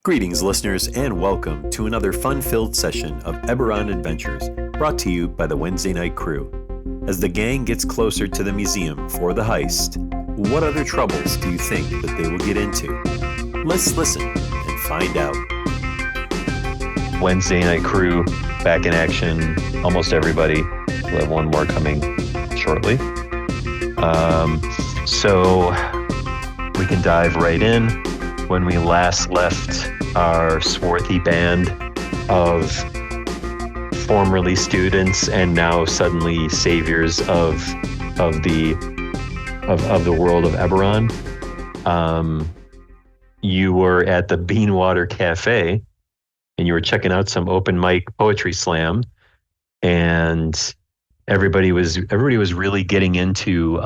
Greetings, listeners, and welcome to another fun-filled session of Eberron Adventures, brought to you by the Wednesday Night Crew. As the gang gets closer to the museum for the heist, what other troubles do you think that they will get into? Let's listen and find out. Wednesday Night Crew, back in action. Almost everybody. We'll have one more coming shortly. So we can dive right in. When we last left our swarthy band of formerly students and now suddenly saviors of the world of Eberron, you were at the Beanwater Cafe and you were checking out some open mic poetry slam, and everybody was really getting into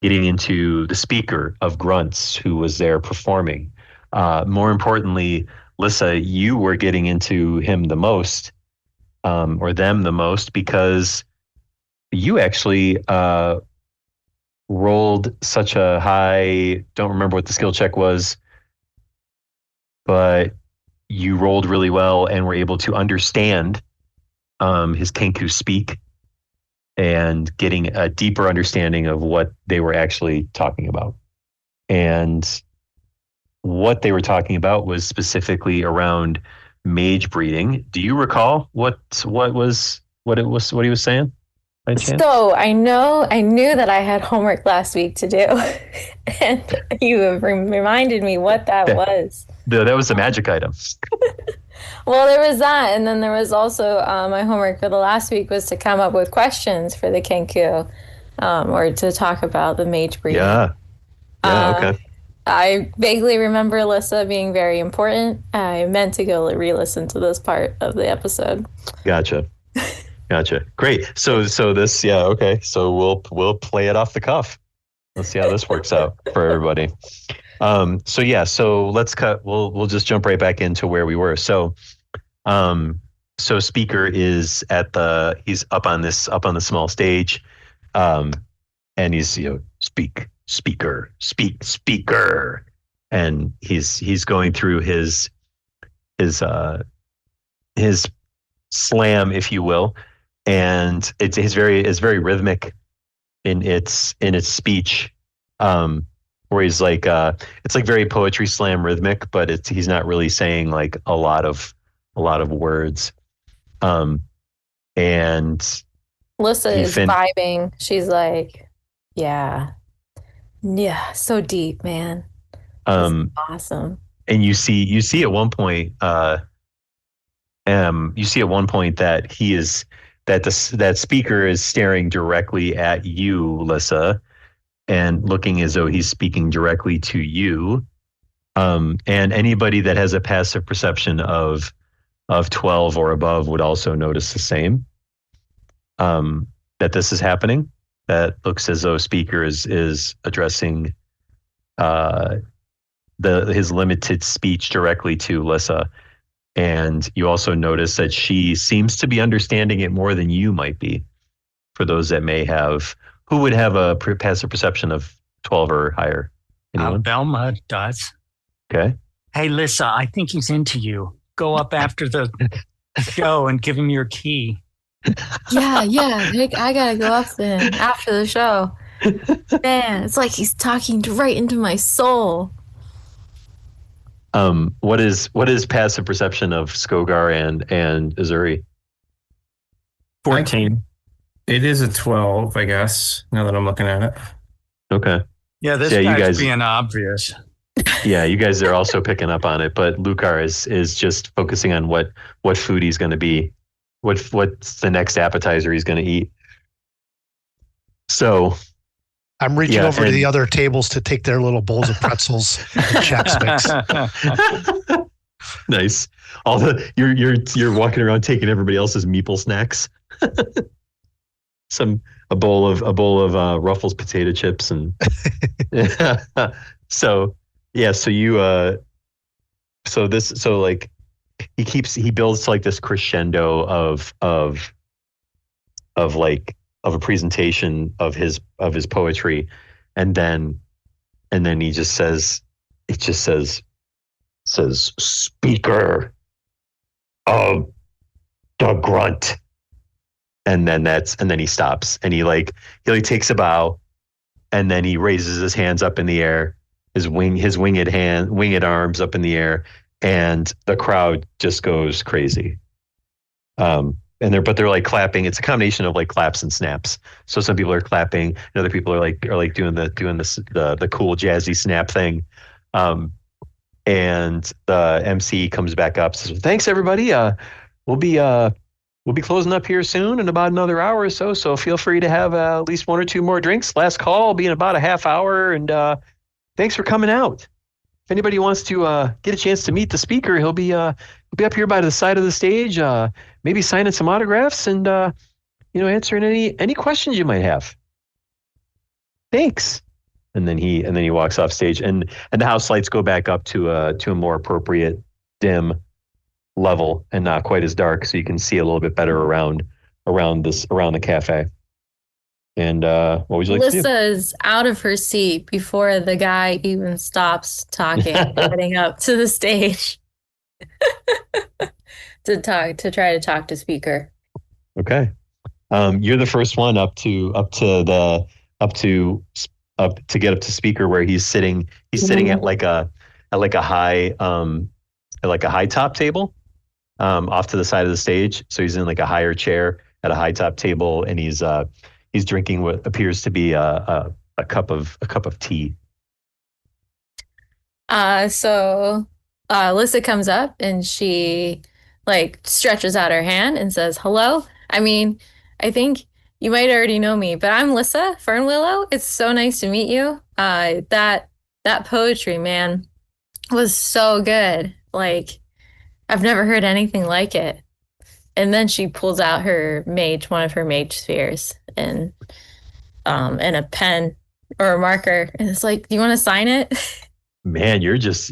the speaker of Grunts who was there performing. More importantly, Lissa, you were getting into him the most, or them the most, because you actually rolled such a high, don't remember what the skill check was, but you rolled really well and were able to understand his Kenku speak and getting a deeper understanding of what they were actually talking about. And what they were talking about was specifically around mage breeding. Do you recall what he was saying? By chance? So I knew that I had homework last week to do, and you have reminded me what that was. That was the magic item. Well, there was that, and then there was also my homework for the last week was to come up with questions for the Kenku, or to talk about the mage breeding. Yeah. Okay. I vaguely remember Alyssa being very important. I meant to go re-listen to this part of the episode. Gotcha. Great. So this, yeah, okay. So we'll play it off the cuff. Let's see how this works out for everybody. So let's cut. We'll just jump right back into where we were. So speaker is he's up on the small stage, and he's speaker, and he's going through his slam, if you will, and it's very rhythmic in its speech, where he's like it's like very poetry slam rhythmic, but he's not really saying like a lot of words, and Alyssa is vibing. She's like, yeah, so deep, man. Awesome. And you see at one point that that speaker is staring directly at you, Lissa, and looking as though he's speaking directly to you. And anybody that has a passive perception of 12 or above would also notice the same. That this is happening. That looks as though speaker is addressing his limited speech directly to Lissa. And you also notice that she seems to be understanding it more than you might be. For those that who would have a passive perception of 12 or higher? Anyone? Belma does. Okay. Hey, Lissa, I think he's into you. Go up after the show and give him your key. Yeah. I gotta go up then after the show. Man, it's like he's talking right into my soul. What is passive perception of Skogar and Azuri? 14. It is a 12, I guess, now that I'm looking at it. Okay. Yeah, guy's being obvious. Yeah, you guys are also picking up on it, but Lucar is just focusing on what food he's going to be, what's the next appetizer he's going to eat. So I'm reaching over to the other tables to take their little bowls of pretzels and chapsticks. Nice. You're walking around taking everybody else's meeple snacks. A bowl of Ruffles potato chips and he builds to like this crescendo of a presentation of his poetry, and then he just says, says, "Speaker of the grunt." And then he stops, and he takes a bow, and then he raises his hands up in the air, his winged arms up in the air, and the crowd just goes crazy. They're like clapping. It's a combination of like claps and snaps. So some people are clapping, and other people are doing the cool jazzy snap thing. And the MC comes back up, says, "Thanks everybody. We'll be closing up here soon in about another hour or so. So feel free to have at least one or two more drinks. Last call will be in about a half hour. And thanks for coming out. If anybody wants to get a chance to meet the speaker, he'll be up here by the side of the stage, maybe signing some autographs and answering any questions you might have. Thanks." And then he walks off stage, and the house lights go back up to a more appropriate dim level and not quite as dark, so you can see a little bit better around the cafe. And what would you like to do? Alyssa is out of her seat before the guy even stops talking, heading up to the stage to try to talk to speaker. Okay. You're the first one up to get up to speaker, where he's sitting at like a high top table off to the side of the stage. So he's in like a higher chair at a high top table, and he's drinking what appears to be a cup of tea. So Alyssa comes up and she stretches out her hand and says, "Hello. I mean, I think you might already know me, but I'm Lissa Fernwillow. It's so nice to meet you. That poetry, man, was so good. Like, I've never heard anything like it." And then she pulls out one of her mage spheres, and a pen or a marker, and it's like, "Do you want to sign it?" Man, you're just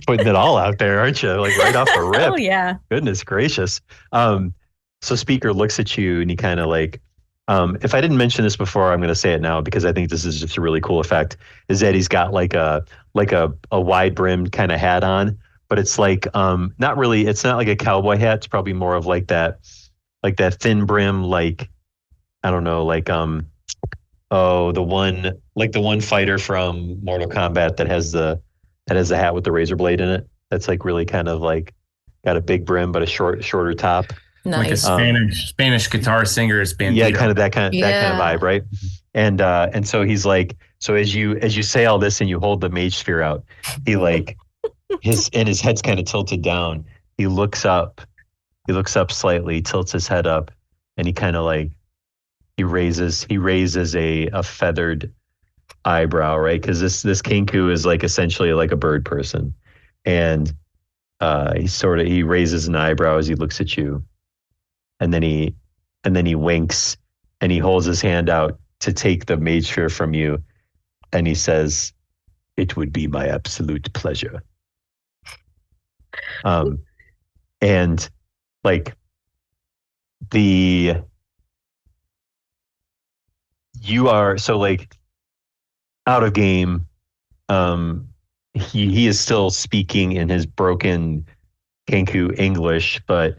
putting it all out there, aren't you? Like right off the rip. Oh yeah. Goodness gracious. So speaker looks at you, and he kind of if I didn't mention this before, I'm going to say it now because I think this is just a really cool effect, is that he's got like a wide brimmed kind of hat on, but it's not really, it's not like a cowboy hat. It's probably more of like that thin brim, I don't know, the one fighter from Mortal Kombat that has the hat with the razor blade in it. That's really kind of got a big brim, but a shorter top. Nice. Like a Spanish guitar singer is Bandito. Yeah, kind of that kind of vibe, right? And so he's so as you say all this and you hold the mage sphere out, he his head's kind of tilted down. He looks up slightly, tilts his head up, and he kind of he raises a feathered eyebrow, right? Because this kinku is essentially like a bird person, and he raises an eyebrow as he looks at you. And then he winks, and he holds his hand out to take the mage sphere from you, and he says, "It would be my absolute pleasure." And you are so out of game. He is still speaking in his broken Kenku English, but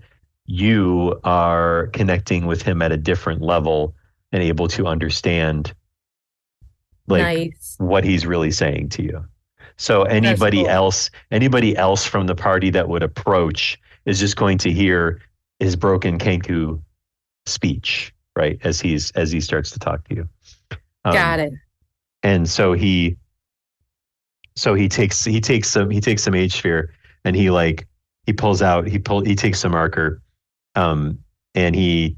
you are connecting with him at a different level and able to understand Nice. what he's really saying to you. So anybody else from the party that would approach is just going to hear his broken Kenku speech, right? As he starts to talk to you. Got it. And so he takes some mage sphere, and he takes some marker, and he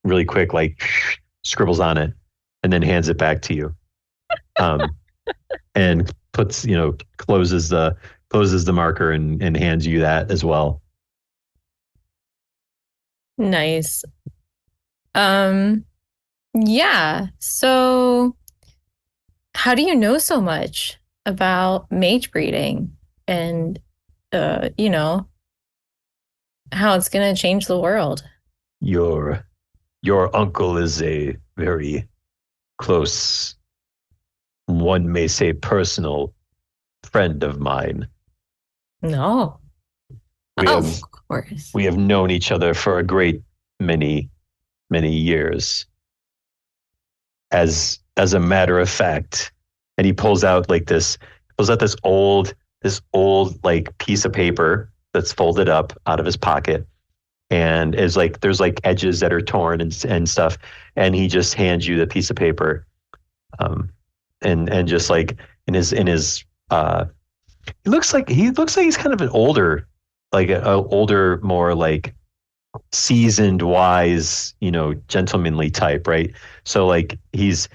really quick scribbles on it and then hands it back to you, and closes the marker and hands you that as well. Nice. Yeah. So how do you know so much about mage breeding and how it's going to change the world? Your uncle is a very close, one may say personal friend of mine. No. We Oh, have of course. we have known each other for a great many years. As a matter of fact, and he pulls out this old like piece of paper that's folded up out of his pocket, and is like there's like edges that are torn and stuff, and he just hands you the piece of paper, and just like in his he looks like he's kind of an older, like a older, more like seasoned, wise, gentlemanly type, right? So like he's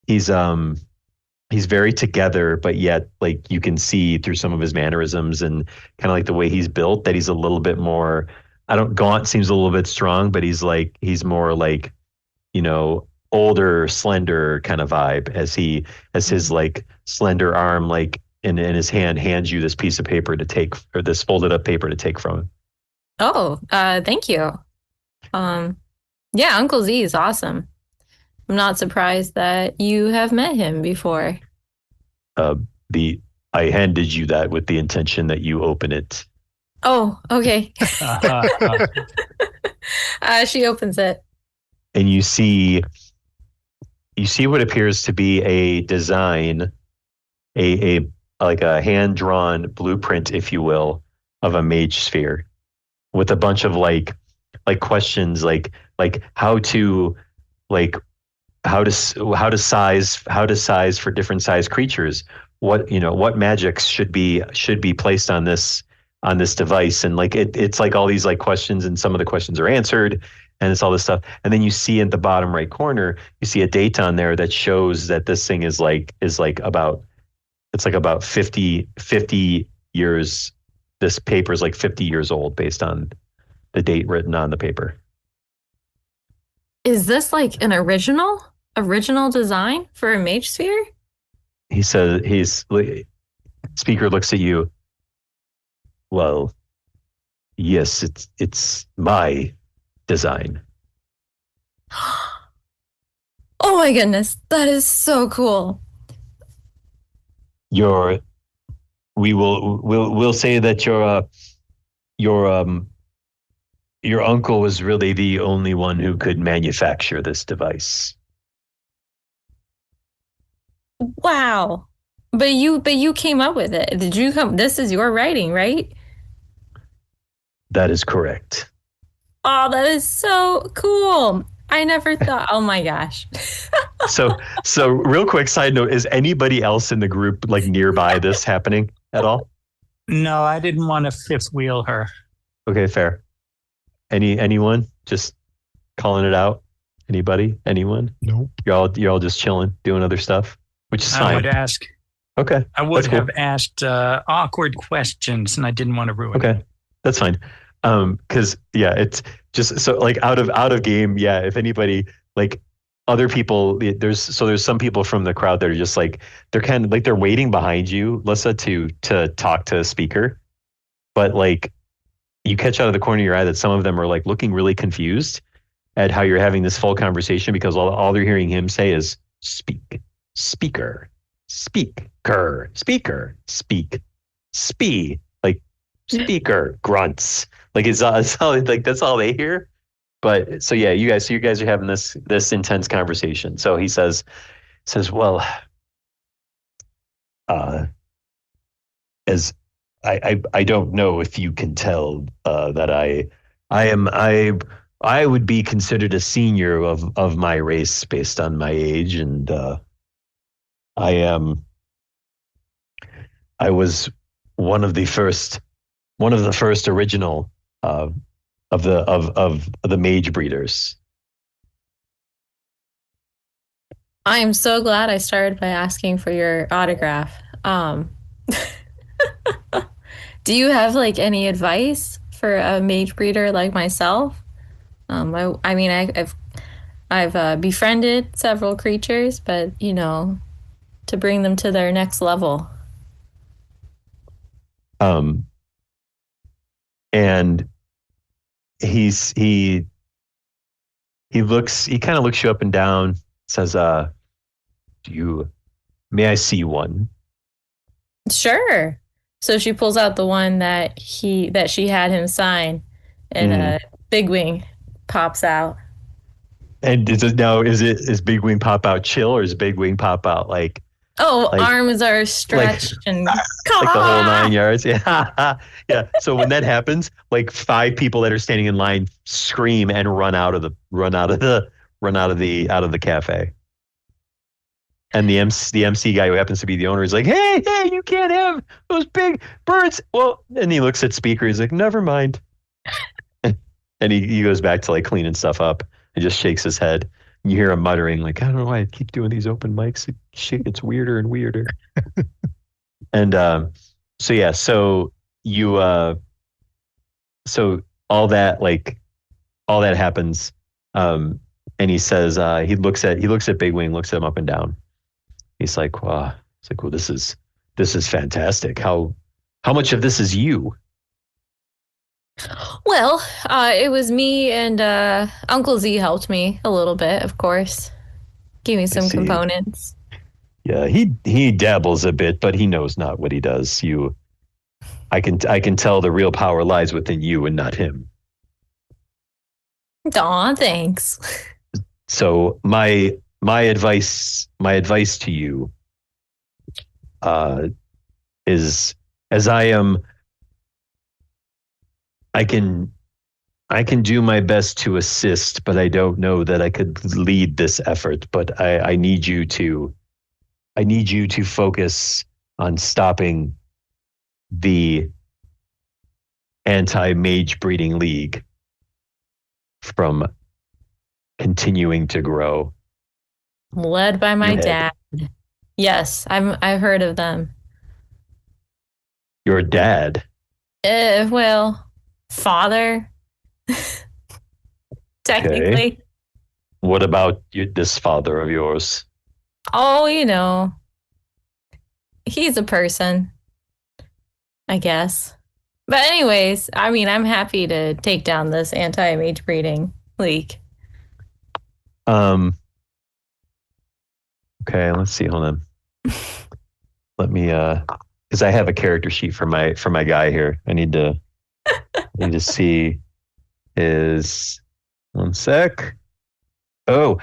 he's very together, but yet like you can see through some of his mannerisms and kind of like the way he's built that he's a little bit more. I don't Gaunt seems a little bit strong, but he's more like older, slender kind of vibe as his like slender arm like in his hand hands you this piece of paper to take, or this folded up paper to take from him. Oh, thank you. Yeah, Uncle Z is awesome. I'm not surprised that you have met him before. The I handed you that with the intention that you open it. Oh, okay. She opens it. And you see what appears to be a design, a like a hand-drawn blueprint, if you will, of a mage sphere with a bunch of like questions like how to size for different size creatures, what magics should be placed on this device, and like it's like all these like questions, and some of the questions are answered, and it's all this stuff. And then you see at the bottom right corner, you see a date on there that shows that this thing is about 50 years. This paper is like 50 years old based on the date written on the paper. Is this like an original design for a mage sphere? He says, speaker looks at you. Well, yes, it's my design. Oh my goodness, that is so cool. We'll say that your uncle was really the only one who could manufacture this device. Wow. But you came up with it. Did you come? This is your writing, right? That is correct. Oh, that is so cool. I never thought. Oh my gosh. So real quick side note, is anybody else in the group like nearby this happening at all? No, I didn't want to fifth wheel her. Okay, fair. Anyone just calling it out? Anybody? Anyone? Nope. You're all just chilling, doing other stuff, which is fine. I would ask. Okay. I would That's cool. have asked awkward questions, and I didn't want to ruin it. Okay, that's fine. Because yeah, it's just so like out of game. Yeah, if anybody like other people, there's some people from the crowd that are just like they're kind of like they're waiting behind you, Lissa, to talk to a speaker, but like you catch out of the corner of your eye that some of them are like looking really confused at how you're having this full conversation, because all they're hearing him say is speak, speaker, speaker, speaker, speak, spee, like speaker, grunts. Like it's all like that's all they hear. But so yeah, you guys are having this intense conversation. So he says, well, as I don't know if you can tell that I would be considered a senior of my race based on my age, and I was one of the first original of the mage breeders. I am so glad I started by asking for your autograph. Do you have like any advice for a mage breeder like myself? I mean, I've befriended several creatures, but to bring them to their next level. And he kind of looks you up and down, says, may I see one? Sure. So she pulls out the one that she had him sign, and Big Wing pops out. And is Big Wing pop out chill, or is Big Wing pop out like Arms are stretched and like the whole 9 yards? Yeah. Yeah. So when that happens, like 5 people that are standing in line scream and run out of the cafe. And the MC guy, who happens to be the owner, is like, hey, you can't have those big birds. Well, and he looks at Speaker. He's like, never mind. And he goes back to like cleaning stuff up and just shakes his head. And you hear him muttering, like, I don't know why I keep doing these open mics. Shit gets weirder and weirder. And so all that happens. And he says, he looks at Big Wing, looks at him up and down. He's like, wow. It's like, well, this is fantastic. How much of this is you? Well, it was me, and Uncle Z helped me a little bit, of course. Gave me some components. Yeah, he dabbles a bit, but he knows not what he does. I can tell the real power lies within you and not him. Aw, thanks. So my advice to you is, as I can do my best to assist, but I don't know that I could lead this effort. But I need you to focus on stopping the anti-mage breeding league from continuing to grow. Led by my dad. Yes, I've heard of them. Your dad? Well, father. Technically. Okay. What about this father of yours? Oh, he's a person, I guess. But anyways, I mean, I'm happy to take down this anti-mage breeding league. Okay, let's see. Hold on. Let me because I have a character sheet for my guy here. I need to see his, one sec. Oh,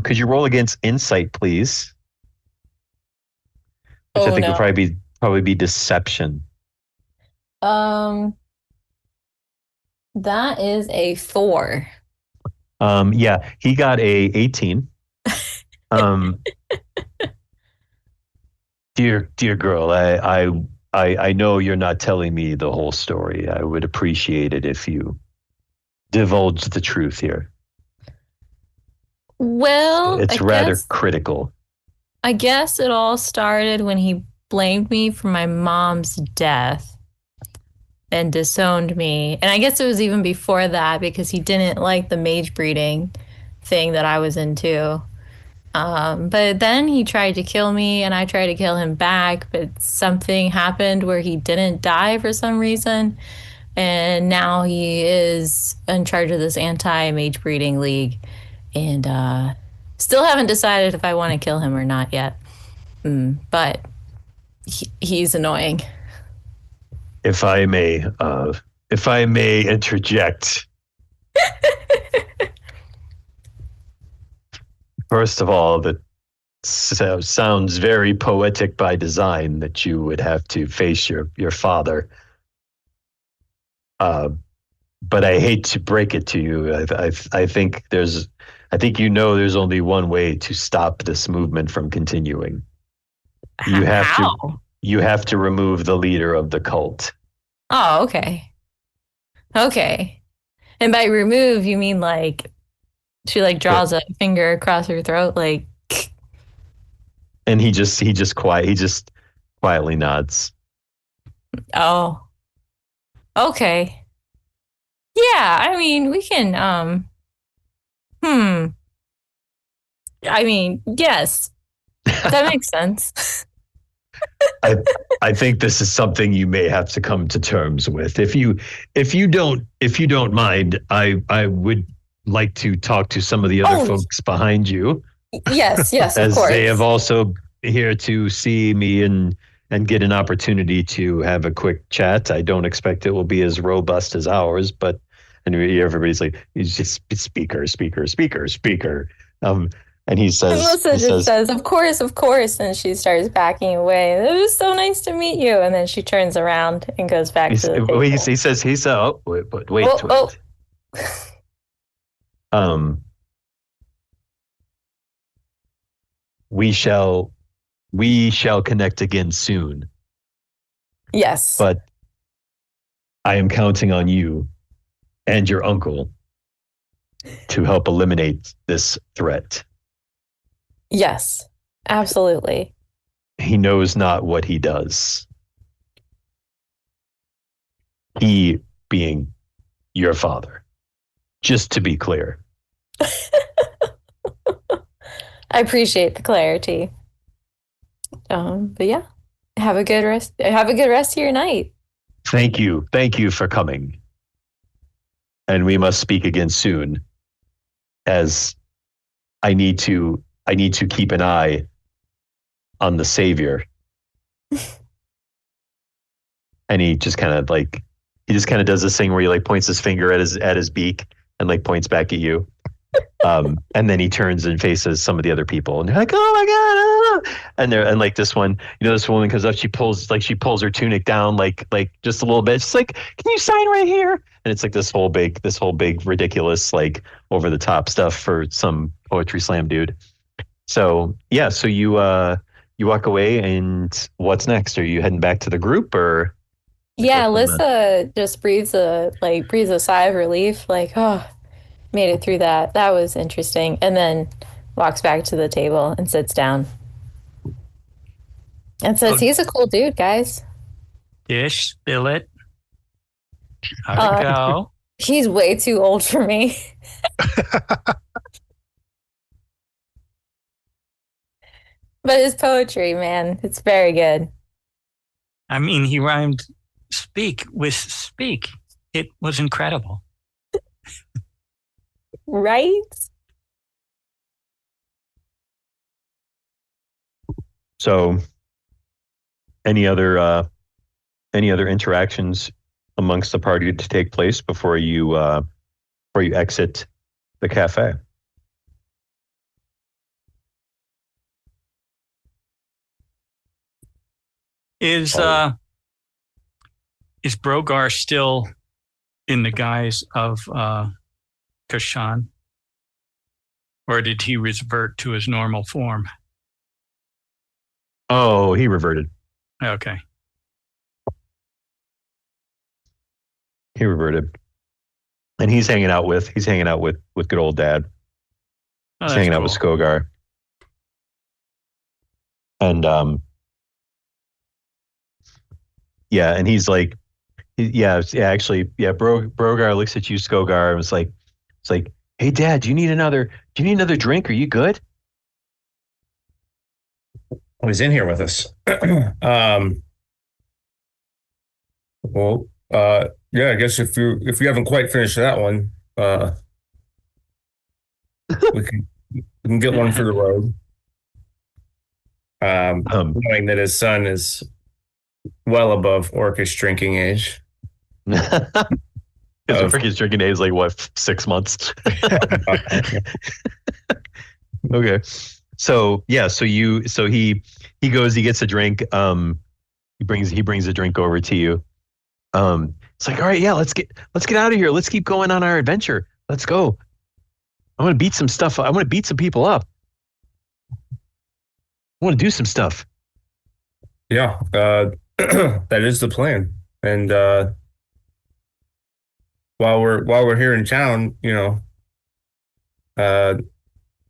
could you roll against insight, please? Which I think would probably be deception. That is a 4. Yeah, he got a 18. Dear girl, I know you're not telling me the whole story. I would appreciate it if you divulged the truth here. Well, it's rather critical. I guess it all started when he blamed me for my mom's death and disowned me. And I guess it was even before that, because he didn't like the mage breeding thing that I was into. But then he tried to kill me, and I tried to kill him back, but something happened where he didn't die for some reason. And now he is in charge of this anti-mage breeding league. And still haven't decided if I want to kill him or not yet. But he's annoying. If I may interject. First of all, that sounds very poetic by design, that you would have to face your father. But I hate to break it to you. I think there's only one way to stop this movement from continuing. You have to remove the leader of the cult. Oh, okay. Okay. And by remove, you mean like she draws a finger across her throat, like. And he just quietly nods. Oh. Okay. Yeah, I mean, we can I mean, yes. That makes sense. I think this is something you may have to come to terms with. If you don't mind, I would like to talk to some of the other folks behind you. Yes, of as course. They have also here to see me and and get an opportunity to have a quick chat. I don't expect it will be as robust as ours, but and everybody's like, he's just speaker, speaker, speaker, speaker. And he says, Melissa just says, of course. And she starts backing away. It was so nice to meet you. And then she turns around and goes back to the table. he says, oh, wait. We shall connect again soon. Yes. But I am counting on you and your uncle to help eliminate this threat. Yes, absolutely. He knows not what he does. He being your father. Just to be clear. I appreciate the clarity. But yeah, have a good rest of your night. Thank you for coming. And we must speak again soon, as I need to keep an eye on the savior. And he just kind of does this thing where he like points his finger at his beak and like points back at you. And then he turns and faces some of the other people, and they're like, "Oh my god!" And like this one, this woman comes up. She pulls her tunic down, like just a little bit. She's like, "Can you sign right here?" And it's like this whole big ridiculous, like over the top stuff for some poetry slam dude. So yeah, so you walk away, and what's next? Are you heading back to the group, or? Yeah, Lissa just breathes a sigh of relief, like, oh. Made it through that. That was interesting. And then walks back to the table and sits down. And says, he's a cool dude, guys. Dish, spill it. How'd it go? He's way too old for me. But his poetry, man, it's very good. I mean, he rhymed speak with speak. It was incredible. Right? So, any other interactions amongst the party to take place before you exit the cafe? Is Brogar still in the guise of Kashan, or did he revert to his normal form? Oh, he reverted. Okay. He reverted, and he's hanging out with good old Dad. He's hanging out with Skogar, and yeah, and he's like, Brogar looks at you, Skogar, and was like. It's like, hey, Dad, do you need another drink? Are you good? Well, he's in here with us. Yeah, I guess if you haven't quite finished that one, we can get one for the road. Knowing that his son is well above Orcish drinking age. His Orcish drinking age is like what, 6 months? Okay. So yeah, so he goes, he gets a drink. He brings a drink over to you. It's like, all right, yeah, let's get out of here. Let's keep going on our adventure. Let's go. I want to beat some stuff. I want to beat some people up. I want to do some stuff. Yeah, that is the plan. And while we're here in town,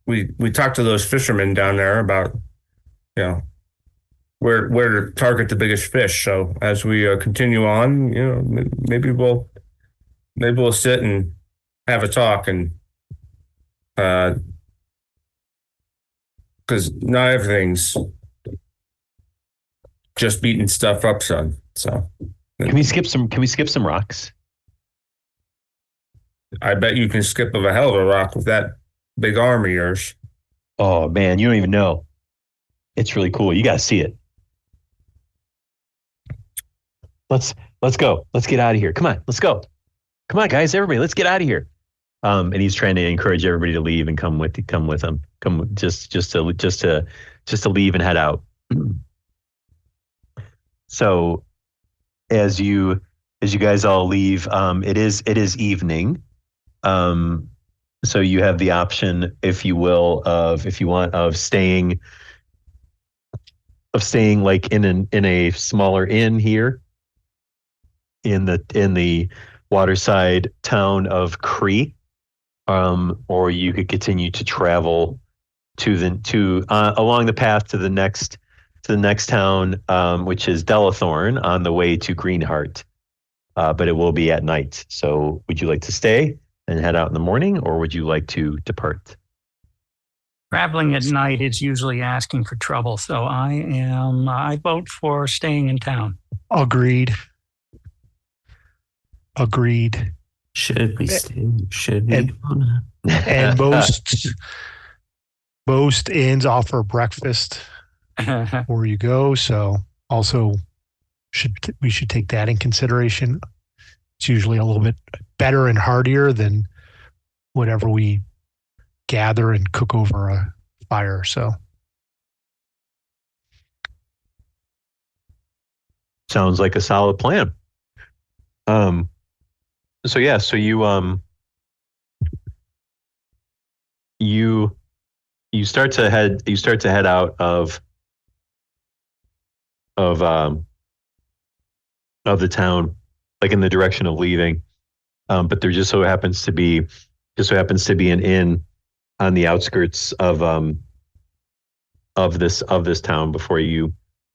we talked to those fishermen down there about, where to target the biggest fish. So as we continue on, maybe we'll sit and have a talk, and because not everything's just beating stuff up, son. So can we skip some rocks? I bet you can skip a hell of a rock with that big arm of yours. Oh man, you don't even know. It's really cool. You gotta see it. let's go. Let's get out of here. Come on, let's go. Come on, guys, everybody, let's get out of here. And he's trying to encourage everybody to leave and come with him. Just to leave and head out. So as you guys all leave, it is evening. So you have the option, if you will, of staying like in a smaller inn here in the waterside town of Cree, or you could continue to travel along the path to the next town, which is Delathorn, on the way to Greenheart. But it will be at night. So would you like to stay and head out in the morning, or would you like to depart? Traveling at night is usually asking for trouble, so I vote for staying in town. Agreed. Should we stay? Should we? And most inns offer breakfast before you go, so also we should take that in consideration. It's usually a little bit better and heartier than whatever we gather and cook over a fire. So sounds like a solid plan. So you start to head out of the town, like in the direction of leaving. But there just so happens to be an inn on the outskirts of this town before you're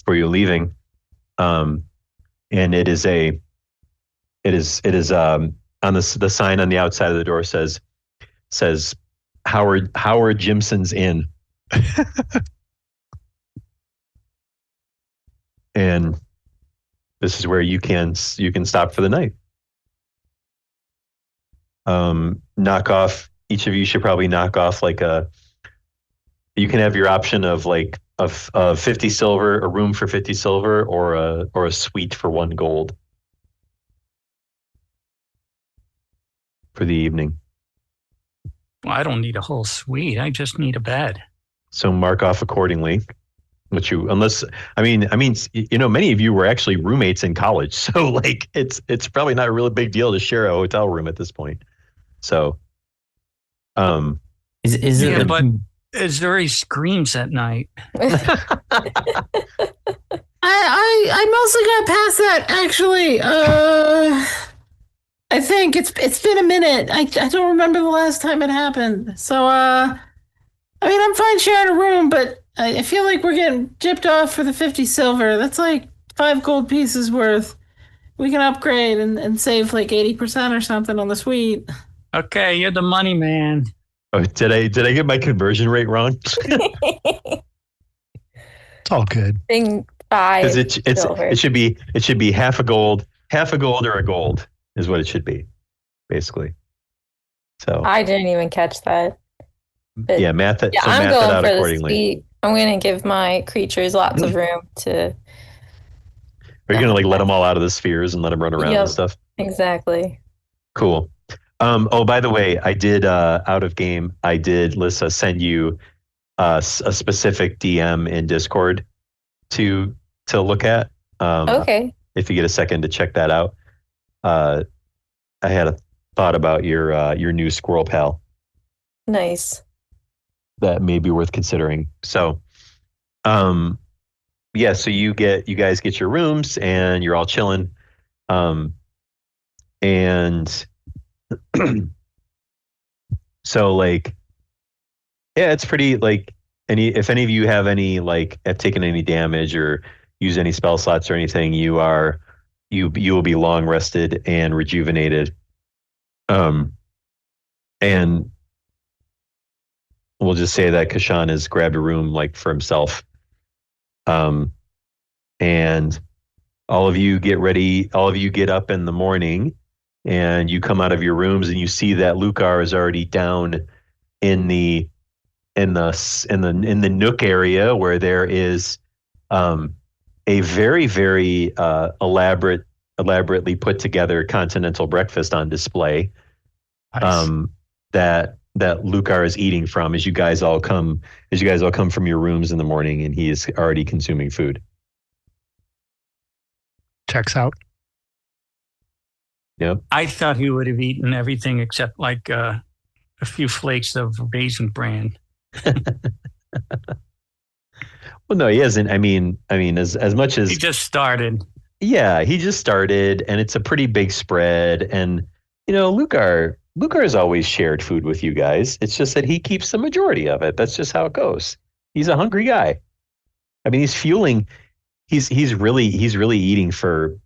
leaving. And it is on the sign on the outside of the door says Howard Jimson's Inn. And this is where you can stop for the night. Each of you should probably knock off you can have your option of 50 silver, a room for 50 silver, or a suite for 1 gold for the evening. Well, I don't need a whole suite. I just need a bed. So mark off accordingly. Many of you were actually roommates in college, so it's probably not a really big deal to share a hotel room at this point. So, is it? But Azuri screams at night. I mostly got past that, actually. I think it's been a minute. I don't remember the last time it happened. So, I'm fine sharing a room, but I feel like we're getting gypped off for the 50 silver. That's like 5 gold pieces worth. We can upgrade and save 80% or something on the suite. Okay, you're the money man. Oh, did I get my conversion rate wrong? it's all good. Thing 5 Because it should be half a gold or a gold is what it should be, basically. So I didn't even catch that. But yeah, math it. Yeah, so I'm math going it out for the accordingly. suite. I'm going to give my creatures lots of room to. Are you going to let them all out of the spheres and let them run around and stuff? Exactly. Cool. Oh, by the way, I did out of game. I did, Lissa, send you a specific DM in Discord to look at. Okay. If you get a second to check that out. I had a thought about your new squirrel pal. Nice. That may be worth considering. So, yeah. So you guys get your rooms and you're all chilling. And so yeah, it's pretty if any of you have have taken any damage or use any spell slots or anything, you will be long rested and rejuvenated. And we'll just say that Kashan has grabbed a room for himself. And all of you get ready. All of you get up in the morning and you come out of your rooms and you see that Lucar is already down in the nook area where there is a very, very elaborate elaborately put together continental breakfast on display. Nice. That Lucar is eating from as you guys all come from your rooms in the morning, and he is already consuming food. Checks out. Yep. I thought he would have eaten everything except like a few flakes of raisin bran. Well, no, he hasn't. I mean, as much as He just started. yeah, he just started, and it's a pretty big spread. And Lucar's always shared food with you guys. It's just that he keeps the majority of it. That's just how it goes. He's a hungry guy. I mean, he's fueling. He's really eating for.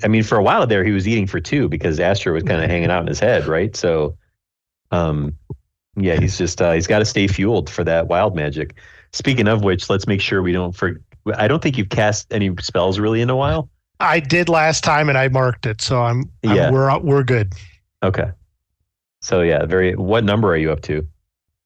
I mean, for a while there, he was eating for two because Astra was kind of hanging out in his head, right? So, yeah, he's just he's got to stay fueled for that wild magic. Speaking of which, let's make sure we don't I don't think you've cast any spells really in a while. I did last time, and I marked it, so we're good. Okay. So yeah, what number are you up to?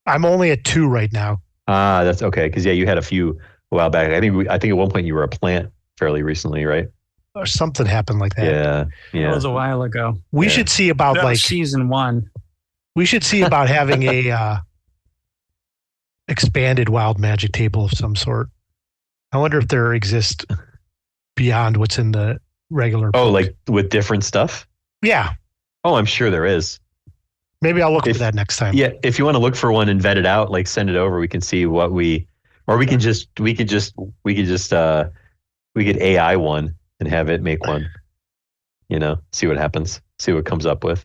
I'm only at 2 right now. That's okay. Because yeah, you had a few a while back. I think at one point you were a plant fairly recently, right? Or something happened like that. Yeah. That was a while ago. We should see about That was season 1. we should see about having a expanded wild magic table of some sort. I wonder if there exists beyond what's in the regular. Oh, book. like with different stuff? Yeah. Oh, I'm sure there is. Maybe I'll look for that next time. Yeah, if you want to look for one and vet it out, like send it over. We can see what we could AI one and have it make one. See what happens. See what it comes up with.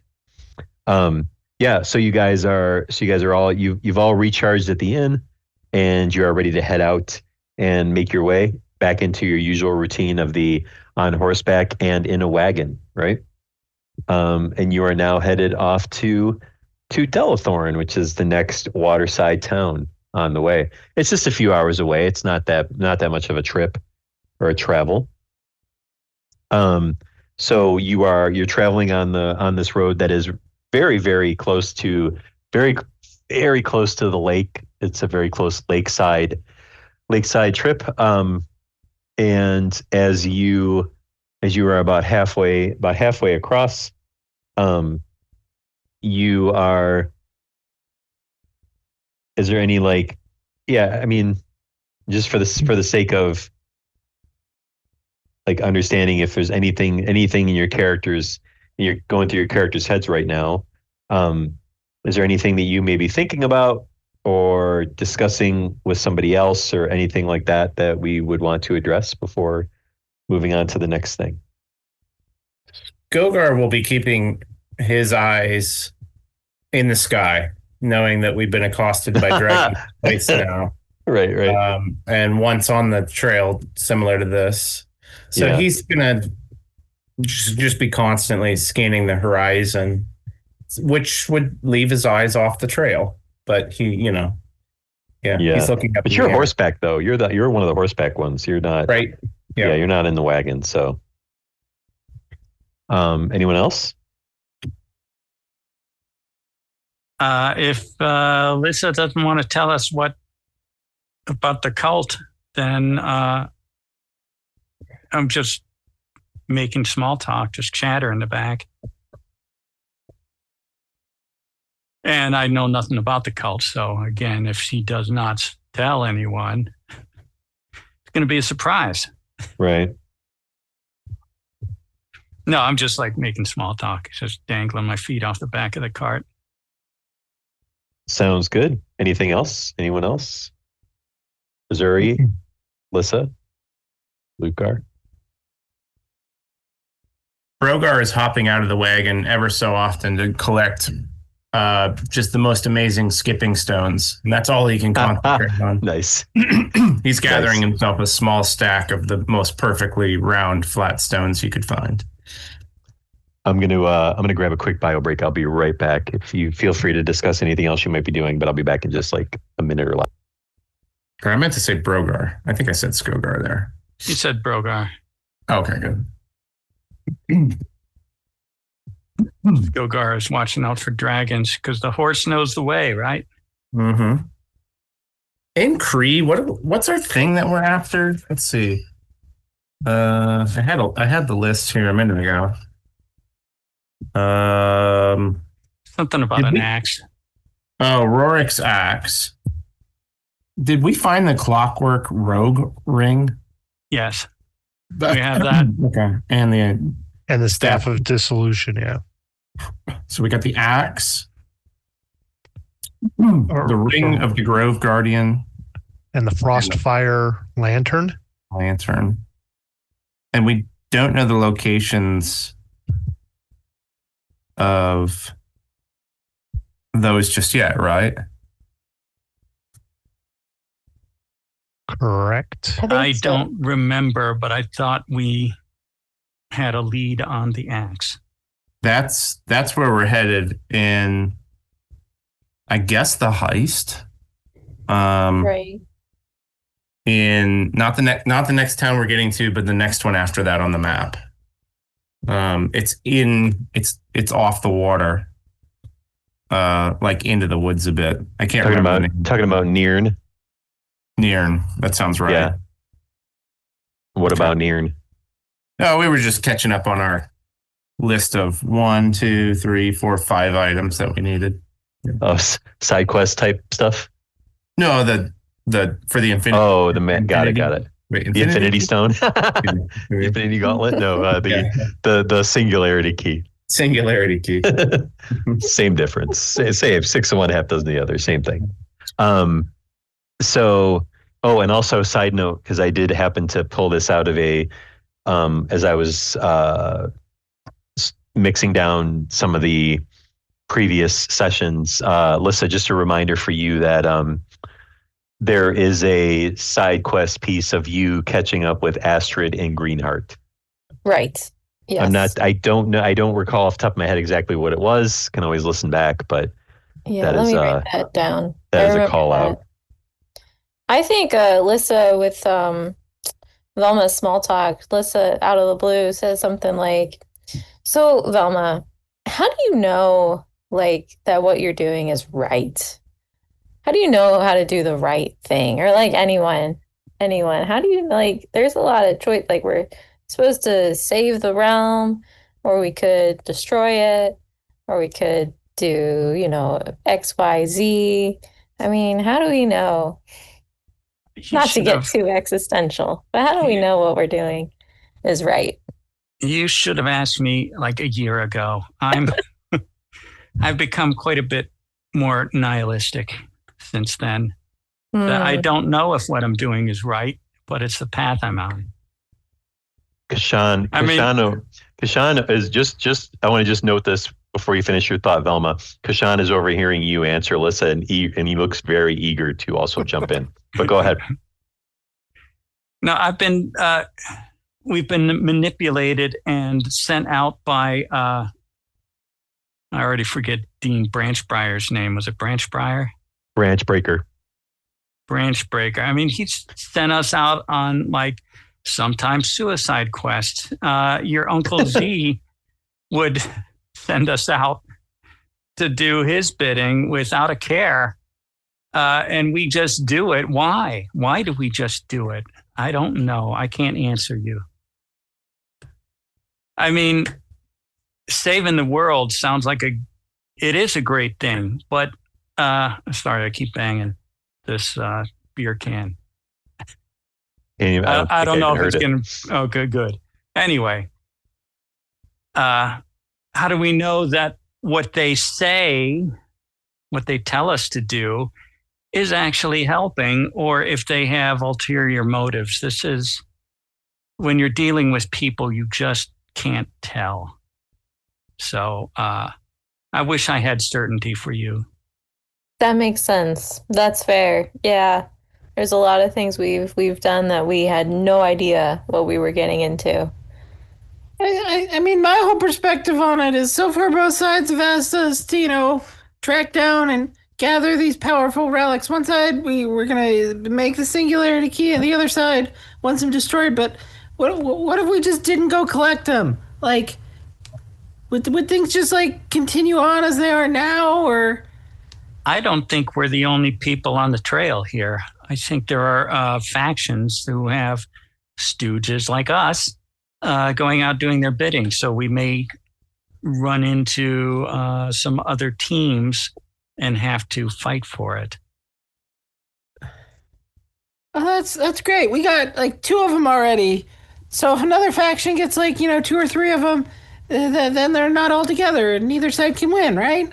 Yeah. So you guys are all you've all recharged at the inn, and you are ready to head out and make your way back into your usual routine of the on horseback and in a wagon, right? And you are now headed off to Delethorn, which is the next waterside town on the way. It's just a few hours away. It's not that much of a trip or a travel. So you're traveling on this road that is very, very close to very, very close to the lake. It's a very close lakeside trip. And as you are about halfway across, you are. Is there any I mean, just for the sake of understanding if there's anything in your characters, you're going through your characters' heads right now. Is there anything that you may be thinking about or discussing with somebody else or anything like that we would want to address before moving on to the next thing? Gogar will be keeping his eyes in the sky, knowing that we've been accosted by dragons twice now. Right. And once on the trail, similar to this. So he's gonna just be constantly scanning the horizon, which would leave his eyes off the trail. But he's looking up. But you're horseback though. You're one of the horseback ones. You're not right. Yeah, you're not in the wagon. So, anyone else? If Lisa doesn't want to tell us what about the cult, then I'm just making small talk, just chatter in the back. And I know nothing about the cult. So again, if she does not tell anyone, it's going to be a surprise. Right. No, I'm just making small talk, just dangling my feet off the back of the cart. Sounds good. Anything else? Anyone else? Missouri, Lissa, Lucar. Brogar is hopping out of the wagon ever so often to collect just the most amazing skipping stones. And that's all he can concentrate on. Nice. He's gathering himself a small stack of the most perfectly round, flat stones he could find. I'm gonna grab a quick bio break. I'll be right back. If you feel free to discuss anything else you might be doing, but I'll be back in just a minute or less. I meant to say Brogar. I think I said Skogar there. You said Brogar. Okay, good. Skogar is watching out for dragons because the horse knows the way, right? Mm-hmm. In Cree, what's our thing that we're after? Let's see. I had the list here a minute ago. Something about an axe. Oh, Rorik's axe. Did we find the clockwork rogue ring? Yes. We have that. Okay. And the staff of dissolution, yeah. So we got the axe, the ring of the Grove Guardian, and the Frostfire lantern. And we don't know the locations of those just yet, right? Correct. I don't remember, but I thought we had a lead on the axe. That's where we're headed in, I guess, the heist. Right. In not the next town we're getting to, but the next one after that on the map. It's off the water, like into the woods a bit. I can't remember. Talking about Nearn. Nearn. That sounds right. Yeah. What about Nearn? No, we were just catching up on our list of 1, 2, 3, 4, 5 items that we needed. Oh, side quest type stuff. No, the for the Infinity. Oh, got it. Wait, the Infinity Stone, the Infinity Gauntlet. No, the Singularity Key. Singularity Key. Same difference. Say 6 of one, half dozen of the other. Same thing. So, and also side note, because I did happen to pull this out of as I was mixing down some of the previous sessions, Lissa, just a reminder for you that there is a side quest piece of you catching up with Astrid and Greenheart. Right. Yes. I don't know. I don't recall off the top of my head exactly what it was. Can always listen back, but let me write that down. That is a call out. I think Lissa with Velma's small talk, Lissa out of the blue says something like, "So Velma, how do you know like that what you're doing is right? How do you know how to do the right thing?" Or like anyone, how do you like, there's a lot of choice. Like we're supposed to save the realm, or we could destroy it, or we could do, X, Y, Z. I mean, how do we know? Not to get too existential, but how do we know what we're doing is right? You should have asked me like a year ago. I've become quite a bit more nihilistic since then. I don't know if what I'm doing is right, but it's the path I'm on. Kashan is just. I want to just note this before you finish your thought, Velma. Kashan is overhearing you answer Lissa, and he looks very eager to also jump in. But go ahead. No, we've been manipulated and sent out by. I already forget Dean Branchbrier's name. Was it Branchbrier? Branchbreaker. I mean, he's sent us out on like sometimes suicide quests. Your Uncle Z would send us out to do his bidding without a care. And we just do it. Why? Why do we just do it? I don't know. I can't answer you. I mean, saving the world sounds like it is a great thing, but sorry, I keep banging this beer can. I don't know if it's going to. Oh, good. Anyway, how do we know that what they say, what they tell us to do, is actually helping, or if they have ulterior motives? This is when you're dealing with people, you just can't tell. So I wish I had certainty for you. That makes sense. That's fair. Yeah. There's a lot of things we've done that we had no idea what we were getting into. I mean, my whole perspective on it is so far both sides have asked us to, track down and gather these powerful relics. One side, we were going to make the Singularity Key, and the other side wants them destroyed. But what if we just didn't go collect them? Like, would things just, like, continue on as they are now, or... I don't think we're the only people on the trail here. I think there are factions who have stooges like us going out doing their bidding. So we may run into some other teams and have to fight for it. Oh, that's great. We got like 2 of them already. So if another faction gets like 2 or 3 of them, then they're not all together, and neither side can win, right?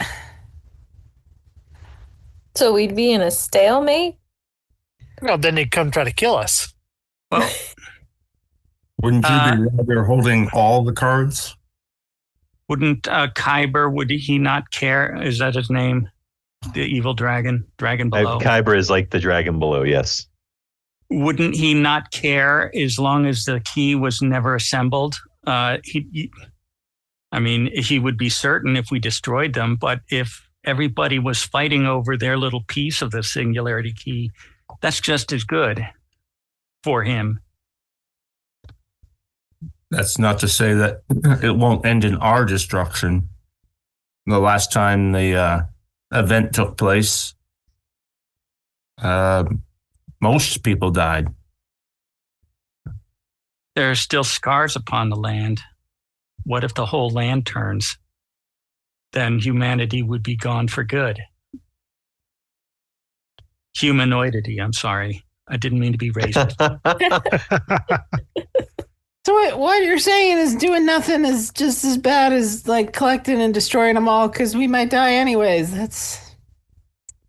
So we'd be in a stalemate? Well, then they'd come try to kill us. Well, Wouldn't you be rather holding all the cards? wouldn't Kyber, would he not care? Is that his name? The evil dragon below? Kyber is like the dragon below, yes. Wouldn't he not care as long as the key was never assembled? He would be certain if we destroyed them, but if everybody was fighting over their little piece of the singularity key, that's just as good for him. That's not to say that it won't end in our destruction. The last time the event took place, most people died. There are still scars upon the land. What if the whole land turns? Then humanity would be gone for good. Humanoidity, I'm sorry. I didn't mean to be racist. So what you're saying is doing nothing is just as bad as like collecting and destroying them all, because we might die anyways.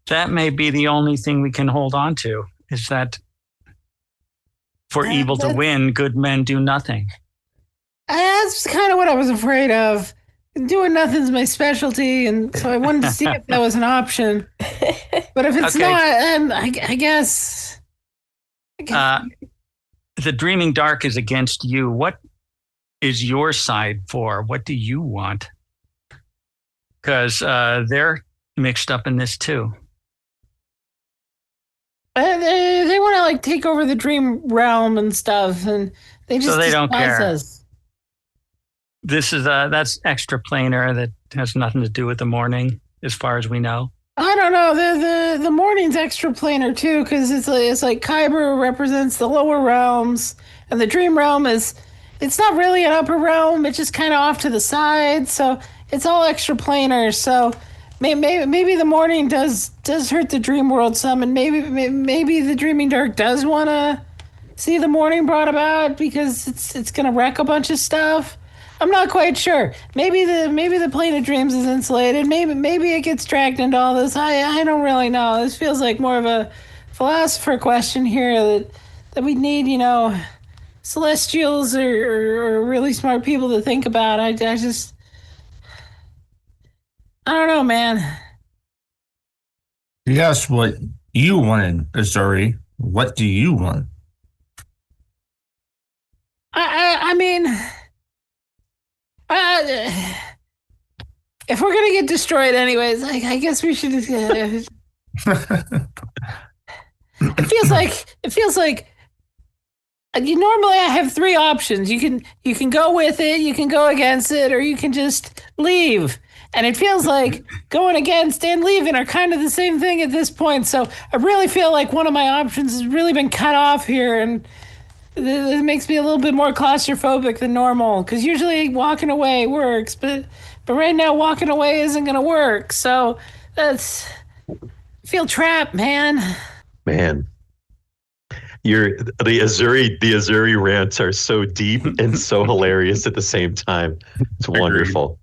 That may be the only thing we can hold on to, is that for evil to win, good men do nothing. That's kind of what I was afraid of. Doing nothing's my specialty, and so I wanted to see if that was an option. But if it's not, then I guess. The Dreaming Dark is against you. What is your side for? What do you want? Because they're mixed up in this too. They want to like take over the dream realm and stuff, and they just don't care. Us. This is that's extraplanar. That has nothing to do with the morning, as far as we know. I don't know. The morning's extraplanar too, because it's like Kyber represents the lower realms, and the dream realm it's not really an upper realm. It's just kind of off to the side, so it's all extraplanar. So maybe the morning does hurt the dream world some, and maybe the Dreaming Dark does want to see the morning brought about because it's gonna wreck a bunch of stuff. I'm not quite sure. Maybe the plane of dreams is insulated. Maybe it gets dragged into all this. I don't really know. This feels like more of a philosopher question here that we need, celestials or really smart people to think about. I don't know, man. Yes, what you wanted, Azuri. What do you want? I mean, if we're gonna get destroyed anyways, I guess we should. It feels like. Normally I have 3 options. You can go with it, you can go against it, or you can just leave. And it feels like going against and leaving are kind of the same thing at this point. So I really feel like one of my options has really been cut off here, and it makes me a little bit more claustrophobic than normal. Because usually walking away works, but right now walking away isn't going to work. So I feel trapped, man. Man. The Azuri rants are so deep and so hilarious at the same time. It's wonderful.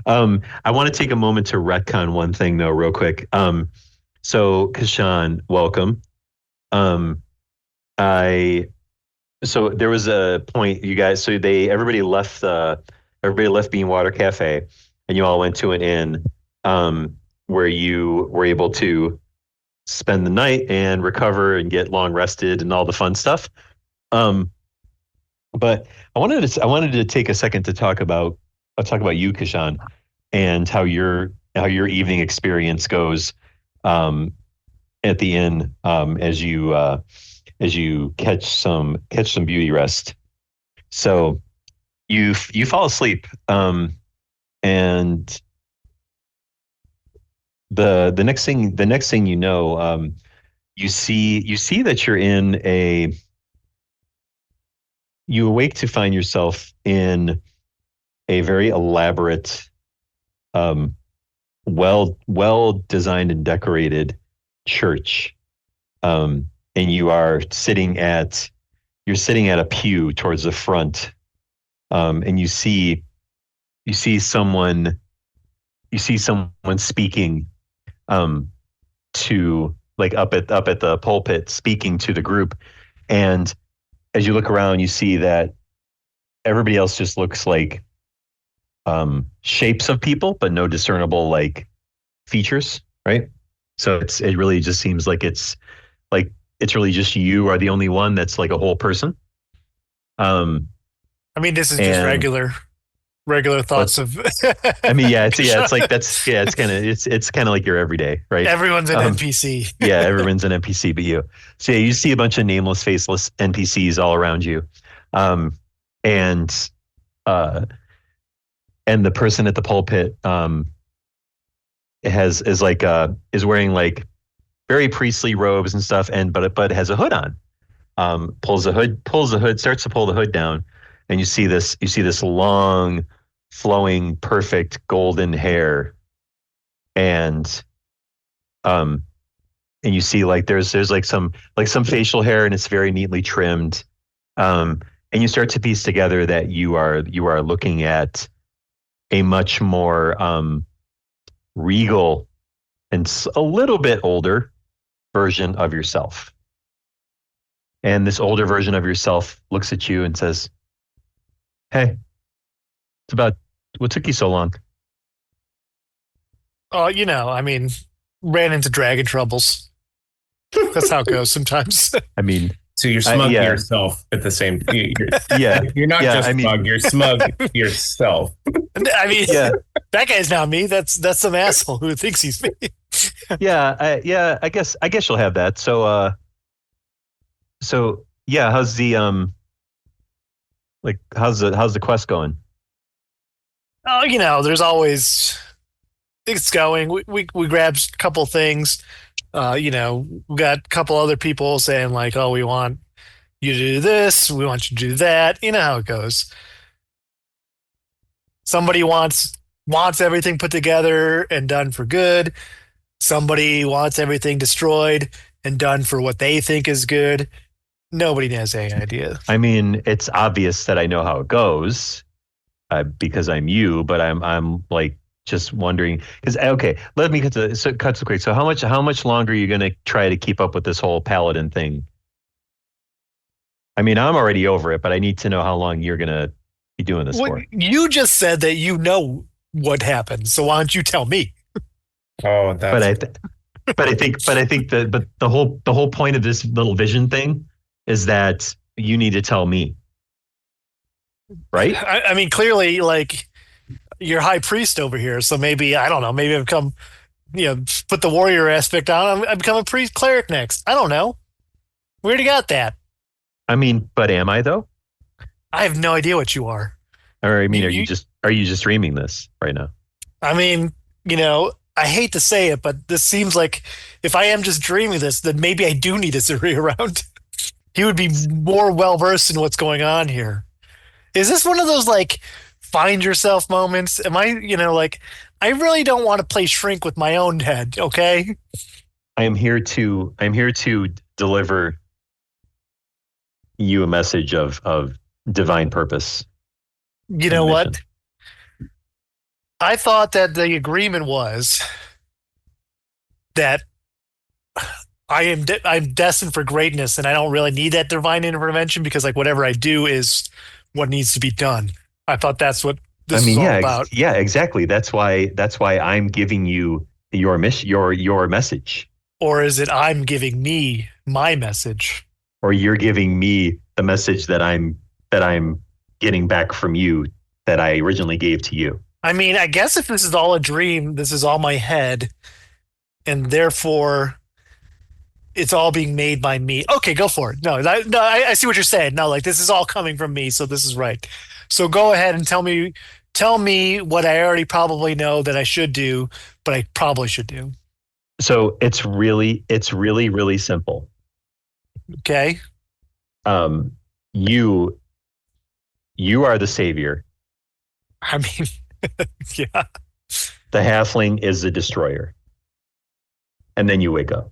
I want to take a moment to retcon one thing though, real quick. So Kashan, welcome. So there was a point, you guys. So everybody left Beanwater Cafe, and you all went to an inn, where you were able to spend the night and recover and get long rested and all the fun stuff. But I wanted to take a second to talk about you, Kashan, and how your evening experience goes at the inn as you catch some beauty rest. So you fall asleep, and the next thing you know, you see that you're in you awake to find yourself in a very elaborate, well designed and decorated church, and you're sitting at a pew towards the front, and you see someone speaking, to like up at the pulpit, speaking to the group, and as you look around, you see that everybody else just looks like shapes of people, but no discernible like features, right? So it really just seems like it's really just you are the only one that's like a whole person. I mean, this is just regular thoughts of. I mean, it's like it's kind of like your everyday, right? Everyone's an NPC. Yeah, everyone's an NPC, but you. So yeah, you see a bunch of nameless, faceless NPCs all around you, and the person at the pulpit is wearing like very priestly robes and stuff, but has a hood on. Pulls the hood, starts to pull the hood down, and you see this long, flowing, perfect golden hair, and you see like there's like some facial hair, and it's very neatly trimmed, and you start to piece together that you are looking at a much more regal and a little bit older version of yourself. And this older version of yourself looks at you and says, "Hey, it's about what took you so long?" Oh, I mean, ran into dragon troubles. That's how it goes sometimes. I mean, so you're smug to yourself at the same time. You're not just smug, you're smug to yourself. I mean, that guy's not me. That's some asshole who thinks he's me. I guess you'll have that. So yeah, how's the how's the quest going? Oh, there's always things going. We grabbed a couple things. We got a couple other people saying like, "Oh, we want you to do this. We want you to do that." You know how it goes. Somebody wants everything put together and done for good. Somebody wants everything destroyed and done for what they think is good. Nobody has any idea. I mean, it's obvious that I know how it goes because I'm you, but I'm like just wondering because let me cut to quick. So how much longer are you going to try to keep up with this whole paladin thing? I mean, I'm already over it, but I need to know how long you're going to be doing this for. You just said that you know what happened, so why don't you tell me? Oh, but I think the whole point of this little vision thing is that you need to tell me, right? I mean, clearly, like you're high priest over here, so maybe I don't know. Maybe I've become, put the warrior aspect on. I become a priest cleric next. I don't know. We already got that. I mean, but am I though? I have no idea what you are. Or I mean, are you just dreaming this right now? I mean, I hate to say it, but this seems like if I am just dreaming this, then maybe I do need a Zuri around. He would be more well-versed in what's going on here. Is this one of those, like, find yourself moments? Am I, I really don't want to play shrink with my own head, okay? I'm here to deliver you a message of divine purpose. You know what? I thought that the agreement was that I'm destined for greatness, and I don't really need that divine intervention because, like, whatever I do is what needs to be done. I thought that's what this is all about. Yeah, exactly. That's why I'm giving you your message. Or is it I'm giving me my message? Or you're giving me the message that I'm getting back from you that I originally gave to you. I mean, I guess if this is all a dream, this is all my head, and therefore it's all being made by me. Okay, go for it. No, I see what you're saying. No, like this is all coming from me, so this is right. So go ahead and tell me what I already probably know that I should do, but I probably should do. So it's really simple. Okay. You you are the savior. I mean, yeah. The halfling is the destroyer. And then you wake up.